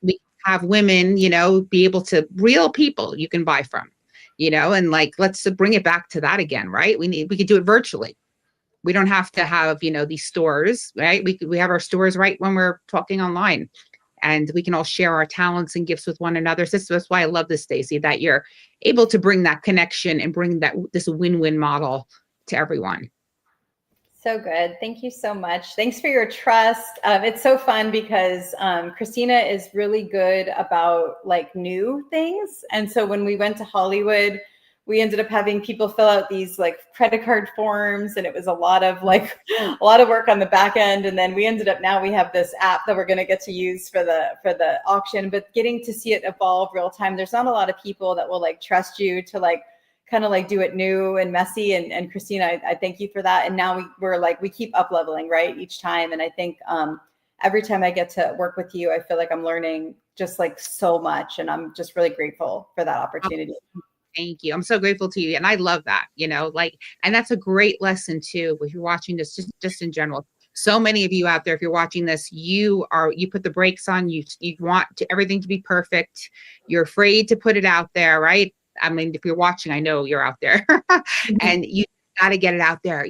S1: We have women, you know, be able to, real people you can buy from, you know, and like, let's bring it back to that again, right? We could do it virtually. We don't have to have, you know, these stores, right? We have our stores right when we're talking online, and we can all share our talents and gifts with one another. So that's why I love this, Stacy, that you're able to bring that connection and bring this win-win model to everyone.
S2: So good. Thank you so much. Thanks for your trust. It's so fun because Christina is really good about like new things. And so when we went to Hollywood, we ended up having people fill out these like credit card forms, and it was a lot of work on the back end. And then we ended up, now we have this app that we're going to get to use for the auction, but getting to see it evolve real time. There's not a lot of people that will like trust you to like kind of like do it new and messy. And Christina, I thank you for that. And now we keep up leveling, right, each time. And I think every time I get to work with you, I feel like I'm learning just like so much, and I'm just really grateful for that opportunity.
S1: Thank you. I'm so grateful to you. And I love that, like, and that's a great lesson too, if you're watching this, just in general. So many of you out there, if you're watching this, you put the brakes on, you want everything to be perfect. You're afraid to put it out there, right? I mean, if you're watching, I know you're out there and you got to get it out there.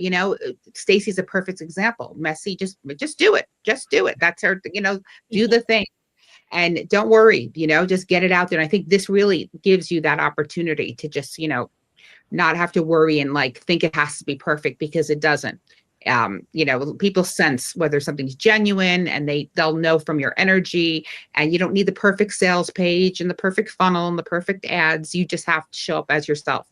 S1: Stacy's a perfect example. Messy, just do it. Just do it. That's her, do the thing. And don't worry, just get it out there. And I think this really gives you that opportunity to just, not have to worry and like think it has to be perfect, because it doesn't. People sense whether something's genuine, and they'll know from your energy. And you don't need the perfect sales page and the perfect funnel and the perfect ads. You just have to show up as yourself.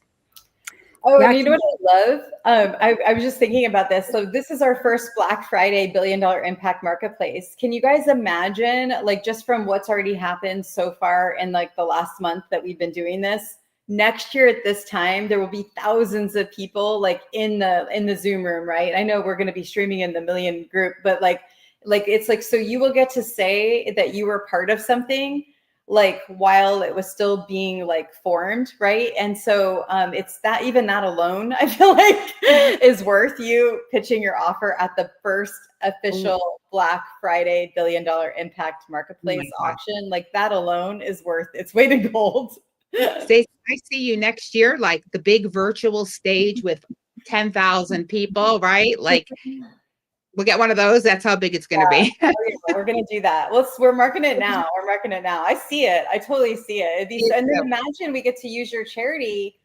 S2: Oh, and you know what I love? I was just thinking about this. So this is our first Black Friday $1 billion impact marketplace. Can you guys imagine, like, just from what's already happened so far in like the last month that we've been doing this? Next year at this time, there will be thousands of people like in the Zoom room, right? I know we're going to be streaming in the million group, but like it's like, so you will get to say that you were part of something like while it was still being like formed, right? And so it's that, even that alone, I feel like is worth you pitching your offer at the first official Black Friday $1 billion impact marketplace auction. Like that alone is worth its weight in gold.
S1: Stacey, I see you next year, like the big virtual stage with 10,000 people, right? Like we'll get one of those. That's how big it's going to be.
S2: We're going to do that. We're marking it now. I see it. I totally see it. And then imagine we get to use your charity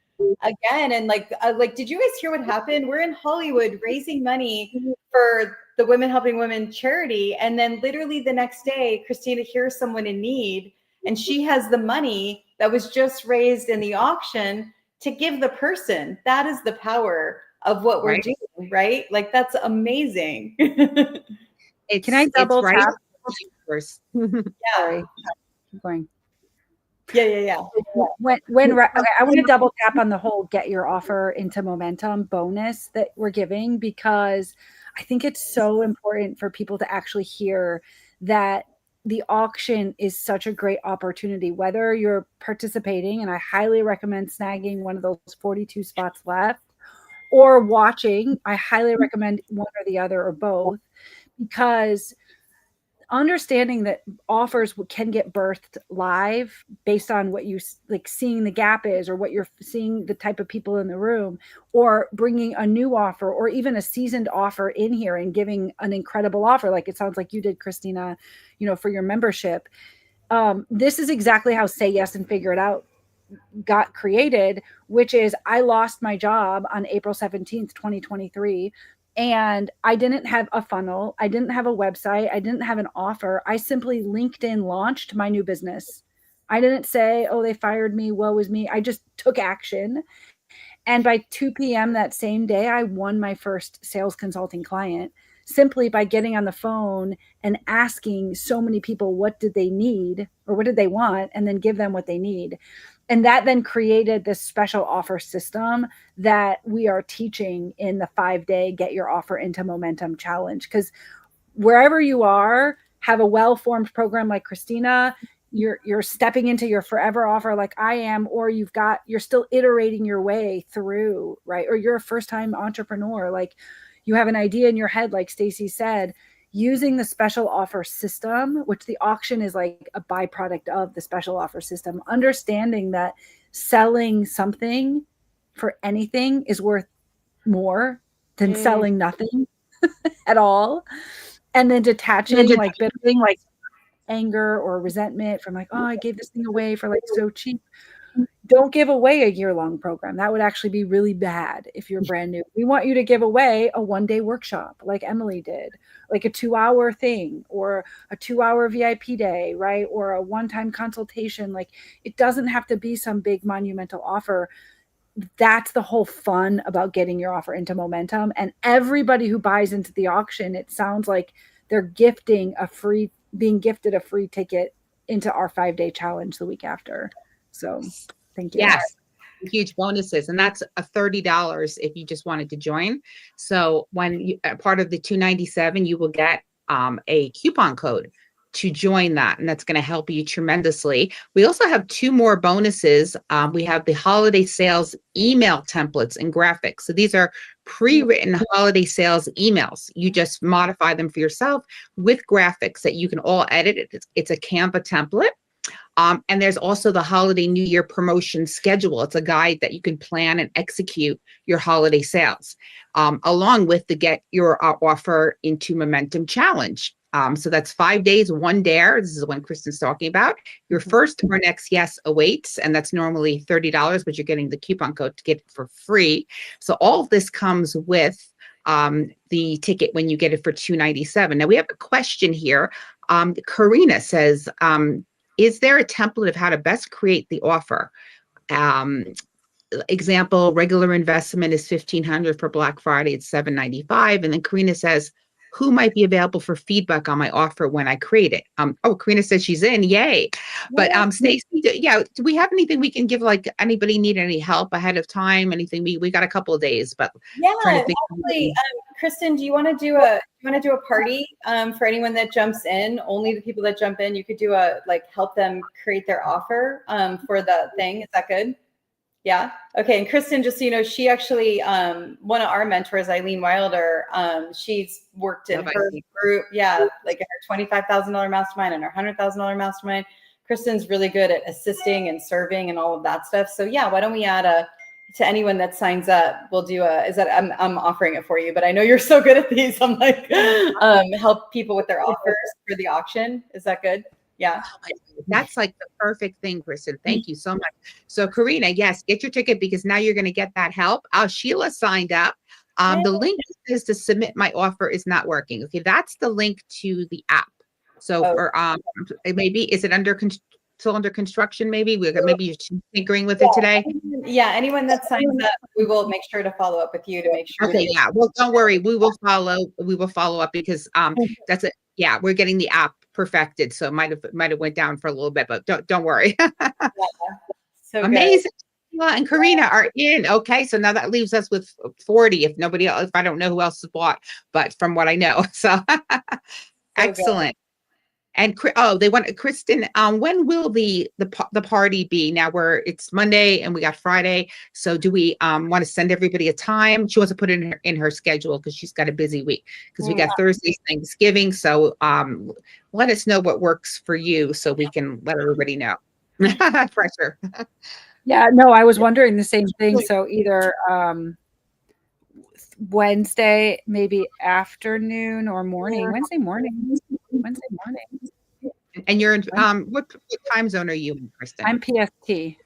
S2: again. And like, did you guys hear what happened? We're in Hollywood raising money for the Women Helping Women charity. And then literally the next day, Christina hears someone in need, and she has the money that was just raised in the auction to give the person. That is the power of what we're doing, right? Like that's amazing.
S4: Can I double tap?
S2: Yeah.
S4: Keep going.
S2: Yeah.
S4: Okay, I want to double tap on the whole get your offer into momentum bonus that we're giving, because I think it's so important for people to actually hear that the auction is such a great opportunity, whether you're participating, and I highly recommend snagging one of those 42 spots left, or watching. I highly recommend one or the other or both, because understanding that offers can get birthed live based on what you like seeing the gap is, or what you're seeing the type of people in the room, or bringing a new offer or even a seasoned offer in here and giving an incredible offer. Like it sounds like you did, Christina, for your membership. This is exactly how Say Yes and Figure It Out got created, which is I lost my job on April 17th, 2023. And I didn't have a funnel. I didn't have a website. I didn't have an offer. I simply LinkedIn launched my new business. I didn't say, oh, they fired me, woe is me. I just took action. And by 2 p.m. that same day, I won my first sales consulting client simply by getting on the phone and asking so many people what did they need or what did they want, and then give them what they need. And that then created this special offer system that we are teaching in the 5-day Get Your Offer into Momentum challenge. Because wherever you are, have a well-formed program like Christina, you're stepping into your forever offer like I am, or you're still iterating your way through, right? Or you're a first-time entrepreneur, like you have an idea in your head, like Stacy said, using the special offer system, which the auction is like a byproduct of the special offer system, understanding that selling something for anything is worth more than selling nothing at all. And then detaching like anger or resentment from like, oh, I gave this thing away for like so cheap. Don't give away a year-long program. That would actually be really bad if you're brand new. We want you to give away a 1-day workshop like Emily did, like a 2-hour thing or a 2-hour VIP day, right? Or a one-time consultation. Like it doesn't have to be some big monumental offer. that's the whole fun about getting your offer into Momentum. And everybody who buys into the auction, it sounds like they're being gifted a free ticket into our 5-day challenge the week after. So thank you.
S1: Yes. Huge bonuses, and that's a $30 if you just wanted to join. So when you part of the $297, you will get a coupon code to join that, and that's going to help you tremendously. We also have 2 more bonuses. We have the holiday sales email templates and graphics. So these are pre-written holiday sales emails. You just modify them for yourself with graphics that you can all edit. It's a Canva template. And there's also the holiday New Year promotion schedule. It's a guide that you can plan and execute your holiday sales, along with the Get Your Offer into Momentum challenge. So that's 5 days, 1 dare. This is the one Kristen's talking about. Your first or next yes awaits, and that's normally $30, but you're getting the coupon code to get it for free. So all of this comes with the ticket when you get it for $297. Now we have a question here. Karina says, is there a template of how to best create the offer? Example, regular investment is $1,500 for Black Friday. It's $795. And then Karina says, who might be available for feedback on my offer when I create it? Karina says she's in. Yay. But Stacey, do we have anything we can give? Like, anybody need any help ahead of time? Anything? We got a couple of days, but
S2: yeah, actually, Kristen, do you want to do a party for anyone that jumps in? Only the people that jump in. You could do help them create their offer for the thing. Is that good? Yeah. Okay. And Kristen, just so you know, she actually one of our mentors, Eileen Wilder. She's worked in her group. Yeah, like in her $25,000 mastermind and her $100,000 mastermind. Kristen's really good at assisting and serving and all of that stuff. So yeah, why don't we add to anyone that signs up, we'll do I'm offering it for you, but I know you're so good at these. I'm like, help people with their offers for the auction. Is that good? Yeah.
S1: That's like the perfect thing, Kristen. Thank you so much. So Karina, yes, get your ticket because now you're going to get that help. Sheila signed up. The link says to submit my offer is not working. Okay. That's the link to the app. So for, maybe, is it still under construction? Maybe you're tinkering with it today.
S2: Yeah, anyone that signs up, we will make sure to follow up with you to make sure.
S1: Okay, yeah. Well, don't worry. We will follow up because that's it. Yeah, we're getting the app perfected. So it might have went down for a little bit, but don't worry.
S2: So
S1: amazing. And Karina are in. Okay, so now that leaves us with 40. If nobody else, if I don't know who else has bought, but from what I know, so excellent. Good. And they want Kristen. When will the party be? Now it's Monday and we got Friday. So do we want to send everybody a time? She wants to put it in her schedule because she's got a busy week because we got Thursday's Thanksgiving. So let us know what works for you so we can let everybody know. Pressure.
S4: Yeah, no, I was wondering the same thing. So either Wednesday, maybe afternoon or morning. Wednesday morning.
S1: And you're in what time zone are you in, Kristen?
S4: I'm PST.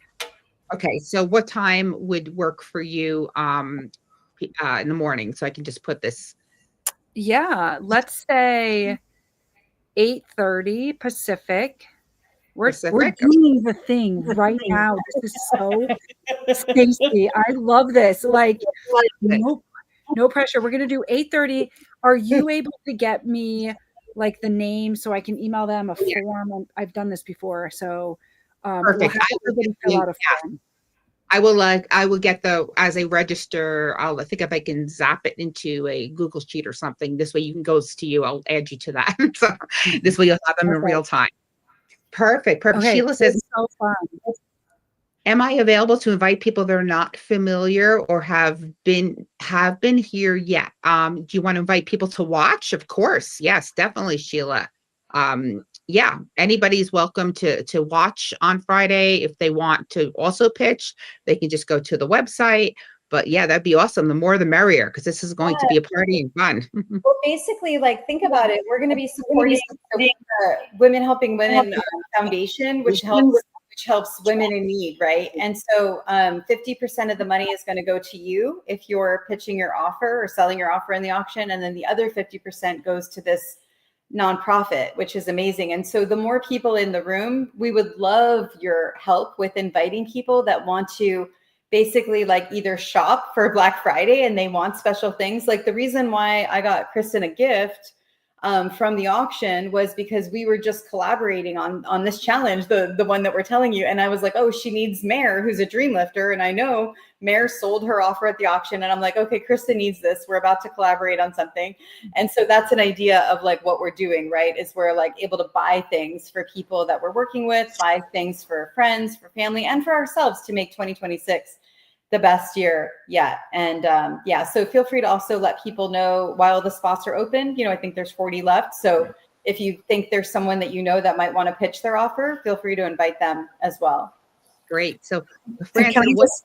S1: Okay, so what time would work for you in the morning? So I can just put this.
S4: Yeah, let's say 8:30 Pacific. We're doing the thing right now. This is so Stacey. I love this. Like, no pressure. We're gonna do 8:30. Are you able to get me like the name so I can email them a form? I've done this before, so
S1: perfect.
S4: We'll fill out a form.
S1: I will get as a register. I think if I can zap it into a Google Sheet or something. This way you can goes to you. I'll add you to that. So this way you'll have them in real time. Perfect. Okay. Sheila says,
S4: so fun.
S1: Am I available to invite people that are not familiar or have been here yet? Do you want to invite people to watch? Of course. Yes, definitely, Sheila. Yeah, anybody's welcome to watch on Friday. If they want to also pitch, they can just go to the website. But yeah, that'd be awesome. The more the merrier, because this is going to be a party and fun.
S2: Well, basically, think about it. We're going to be supporting the Women Helping Women Foundation, which helps women in need, right? And so 50% of the money is going to go to you if you're pitching your offer or selling your offer in the auction. And then the other 50% goes to this nonprofit, which is amazing. And so the more people in the room, we would love your help with inviting people that want to basically like either shop for Black Friday and they want special things. Like the reason why I got Kristen a gift from the auction was because we were just collaborating on this challenge, the one that we're telling you. And I was like, oh, she needs Mare, who's a dream lifter. And I know Mare sold her offer at the auction. And I'm like, okay, Kristen needs this. We're about to collaborate on something. And so that's an idea of like what we're doing, right? Is we're like able to buy things for people that we're working with, buy things for friends, for family, and for ourselves to make 2026 the best year yet. And yeah, so feel free to also let people know while the spots are open. You know, I think there's 40 left. So if you think there's someone that you know that might want to pitch their offer, feel free to invite them as well.
S1: Great. So,
S3: And
S1: Francis,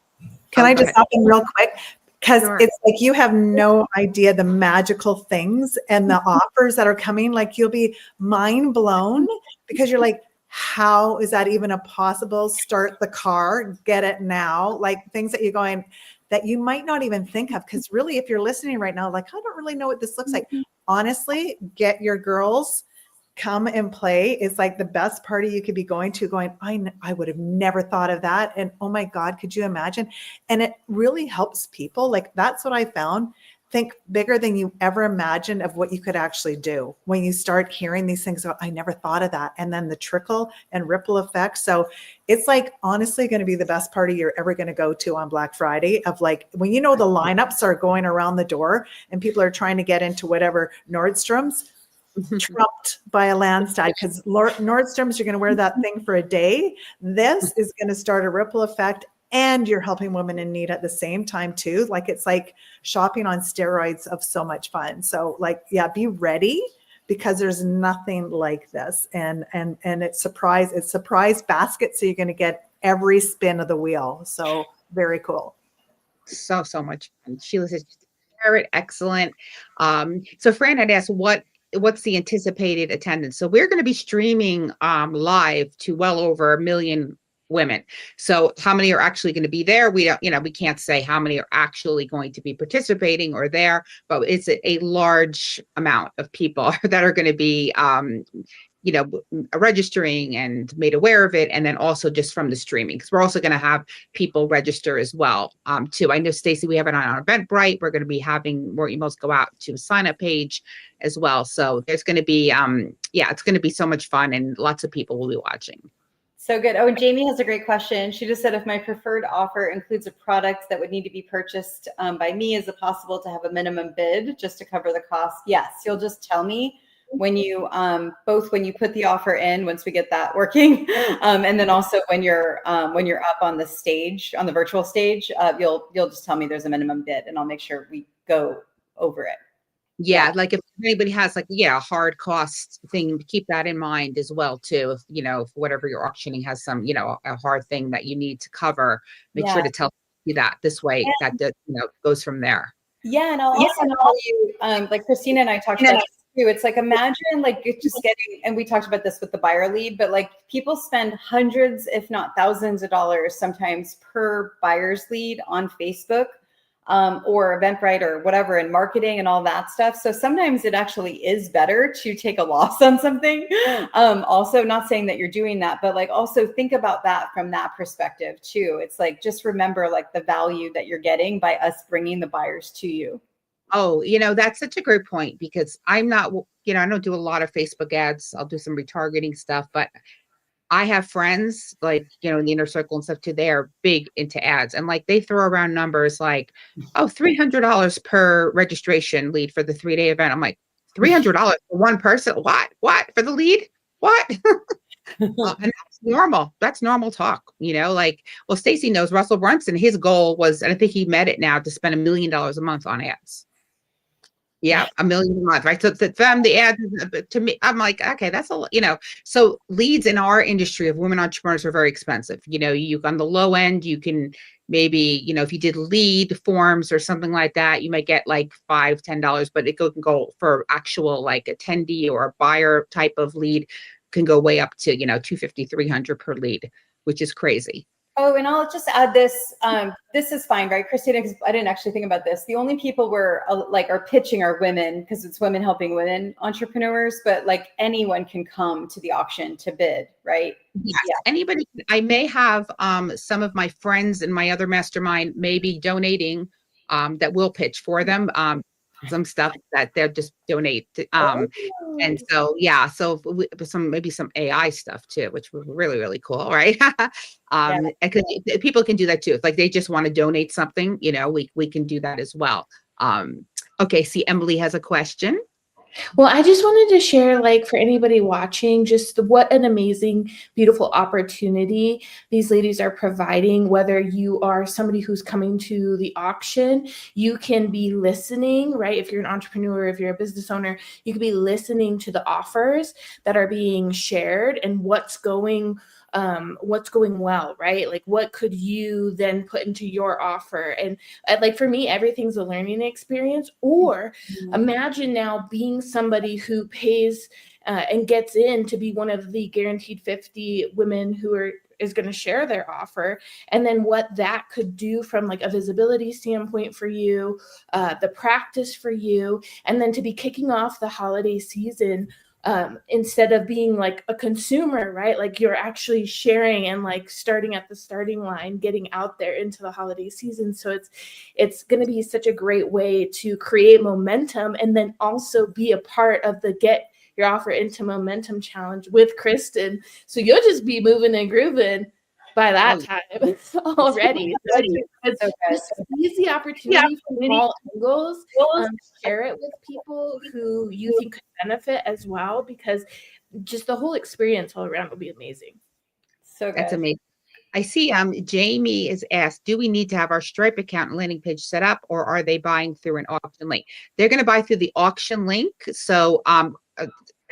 S3: can I
S1: go
S3: just
S1: ahead.
S3: hop in real quick? Because
S1: Sure.
S3: it's like you have no idea the magical things and the offers that are coming. Like you'll be mind blown because you're like, how is that even a possible? Start the car, get it now. Like things that you're going that you might not even think of. Because really, if you're listening right now, like, I don't really know what this looks like. Honestly, get your girls, come and play. It's like the best party you could be going to, going, I would have never thought of that. And oh my God, could you imagine? And it really helps people. Like that's what I found. Think bigger than you ever imagined of what you could actually do when you start hearing these things. I never thought of that. And then the trickle and ripple effect. So it's like honestly going to be the best party you're ever going to go to on Black Friday, of like when you know the lineups are going around the door and people are trying to get into whatever Nordstrom's, trumped by a landslide, because Nordstrom's, you're going to wear that thing for a day. This is going to start a ripple effect, and you're helping women in need at the same time too. Like it's like shopping on steroids of so much fun. So like, yeah, be ready because there's nothing like this. And it's surprise basket. So you're going to get every spin of the wheel. So very cool.
S1: So much fun. Sheila says, excellent. So Fran had asked what's the anticipated attendance. So we're going to be streaming live to well over 1 million women. So how many are actually going to be there? We don't, we can't say how many are actually going to be participating or there, but it's a large amount of people that are going to be, registering and made aware of it. And then also just from the streaming, because we're also going to have people register as well, too. I know, Stacy, we have it on our Eventbrite. We're going to be having more emails go out to a sign up page as well. So there's going to be, it's going to be so much fun and lots of people will be watching.
S2: So good. Oh, and Jamie has a great question. She just said, if my preferred offer includes a product that would need to be purchased by me, is it possible to have a minimum bid just to cover the cost? Yes. You'll just tell me when you both when you put the offer in, once we get that working, and then also when you're up on the stage, on the virtual stage, you'll just tell me there's a minimum bid, and I'll make sure we go over it.
S1: Yeah, like if anybody has like, a hard cost thing, keep that in mind as well too. If whatever you're auctioning has some, a hard thing that you need to cover, make sure to tell you that this way that goes from there.
S2: Yeah, and I'll also tell you, like Christina and I talked about this too. It's like, imagine like it's just getting, and we talked about this with the buyer lead, but like people spend hundreds, if not thousands of dollars sometimes per buyer's lead on Facebook. Or Eventbrite or whatever, and marketing and all that stuff. So sometimes it actually is better to take a loss on something. Also, not saying that you're doing that, but like also think about that from that perspective too. It's like, just remember like the value that you're getting by us bringing the buyers to you.
S1: Oh, that's such a great point, because I'm not, I don't do a lot of Facebook ads. I'll do some retargeting stuff, but I have friends like, in the inner circle and stuff too. They are big into ads, and like they throw around numbers like, $300 per registration lead for the 3-day event. I'm like, $300 for one person? What for the lead? What? And that's normal. That's normal talk, well, Stacy knows Russell Brunson, his goal was, and I think he met it now, to spend $1 million a month on ads. Yeah, $1 million a month, right? So to them, the ads, to me, I'm like, okay, that's a lot, So leads in our industry of women entrepreneurs are very expensive. You on the low end, you can maybe, if you did lead forms or something like that, you might get like $5, $10, but it can go for actual like attendee or a buyer type of lead, can go way up to $250, $300 per lead, which is crazy.
S2: Oh, and I'll just add this. This is fine, right, Christina? Because I didn't actually think about this. The only people we're are pitching are women, because it's women helping women entrepreneurs. But like anyone can come to the auction to bid, right?
S1: Yes,
S2: Yeah.
S1: anybody. I may have some of my friends in my other mastermind maybe donating that will pitch for them some stuff that they'll just donate to, and so yeah, so maybe some AI stuff too, which would be really, really cool, right? And people can do that too. If like they just want to donate something, we can do that as well. Okay, see, Emily has a question.
S6: Well, I just wanted to share, like, for anybody watching, just what an amazing, beautiful opportunity these ladies are providing. Whether you are somebody who's coming to the auction, you can be listening, right? If you're an entrepreneur, if you're a business owner, you could be listening to the offers that are being shared and what's going well, right? Like, what could you then put into your offer? And like, for me, everything's a learning experience. Or imagine now being somebody who pays and gets in to be one of the guaranteed 50 women who is going to share their offer, and then what that could do from like a visibility standpoint for you, the practice for you, and then to be kicking off the holiday season instead of being like a consumer, right? Like, you're actually sharing and like starting at the starting line, getting out there into the holiday season. So it's going to be such a great way to create momentum, and then also be a part of the Get Your Offer into Momentum Challenge with Kristen. So you'll just be moving and grooving by that time already. So it's easy opportunity from all angles. Share it with people who you think could benefit as well, because just the whole experience all around will be amazing.
S2: So good.
S1: That's amazing. I see Jamie is asked, do we need to have our Stripe account and landing page set up, or are they buying through an auction link? They're going to buy through the auction link. So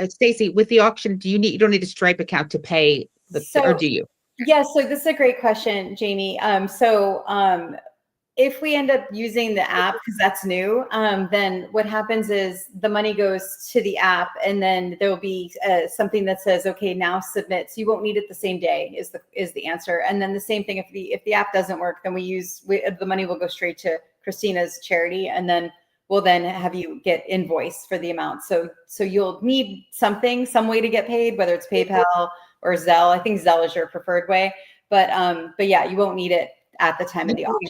S1: Stacy, with the auction, you don't need a Stripe account to pay or do you?
S2: Yeah, so this is a great question, Jamie. If we end up using the app, because that's new, then what happens is the money goes to the app, and then there will be something that says, okay, now submit. So you won't need it the same day is the answer. And then the same thing, if the app doesn't work, then the money will go straight to Christina's charity, and then we'll then have you get invoice for the amount. So you'll need some way to get paid, whether it's PayPal or Zelle. I think Zelle is your preferred way, but yeah, you won't need it at the time of the auction.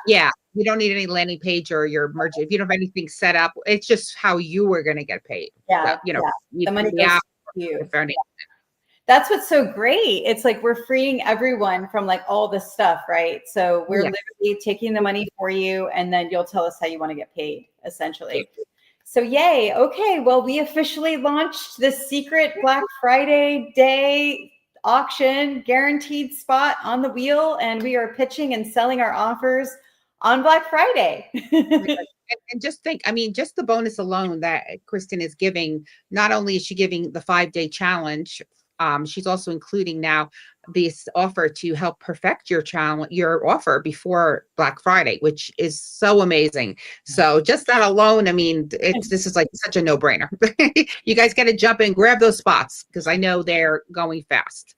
S2: Yeah.
S1: You don't need any landing page or your merge. If you don't have anything set up, it's just how you were going to get paid.
S2: Yeah.
S1: So,
S2: the money goes to you. That's what's so great. It's like we're freeing everyone from like all this stuff, right? So we're literally taking the money for you, and then you'll tell us how you want to get paid, essentially. So yay. Okay. Well, we officially launched this secret Black Friday day auction, guaranteed spot on the wheel, and we are pitching and selling our offers on Black Friday.
S1: And just think, just the bonus alone that Kristen is giving, not only is she giving the 5-day challenge, she's also including now this offer to help perfect your offer before Black Friday, which is so amazing. So just that alone, this is like such a no-brainer. You guys got to jump in, grab those spots, because I know they're going fast.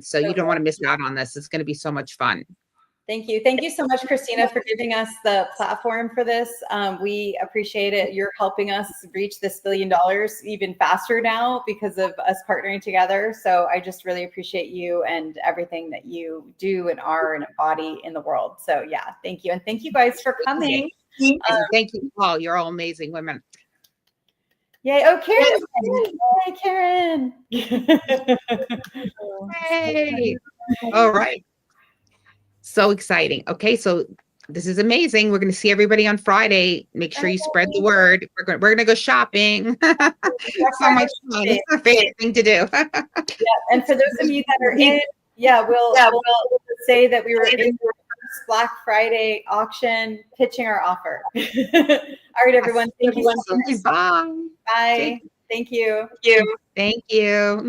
S1: So you don't want to miss out on this. It's going to be so much fun.
S2: Thank you. Thank you so much, Christina, for giving us the platform for this. We appreciate it. You're helping us reach this $1 billion even faster now because of us partnering together. So I just really appreciate you and everything that you do and are and embody in the world. So yeah, thank you. And thank you guys for coming.
S1: Thank you all. You're all amazing women.
S2: Yay. Oh, Karen. Yay, Karen.
S1: Hey. All right. So exciting. Okay, so this is amazing. We're going to see everybody on Friday. Make sure you spread the word. We're going to go shopping. So much fun. It's my favorite thing to do.
S2: And for those of you that are in, we'll say that we were in the first Black Friday auction pitching our offer. All right, everyone. Thank you so much.
S1: Bye.
S2: Bye. Thank you.
S1: Thank you.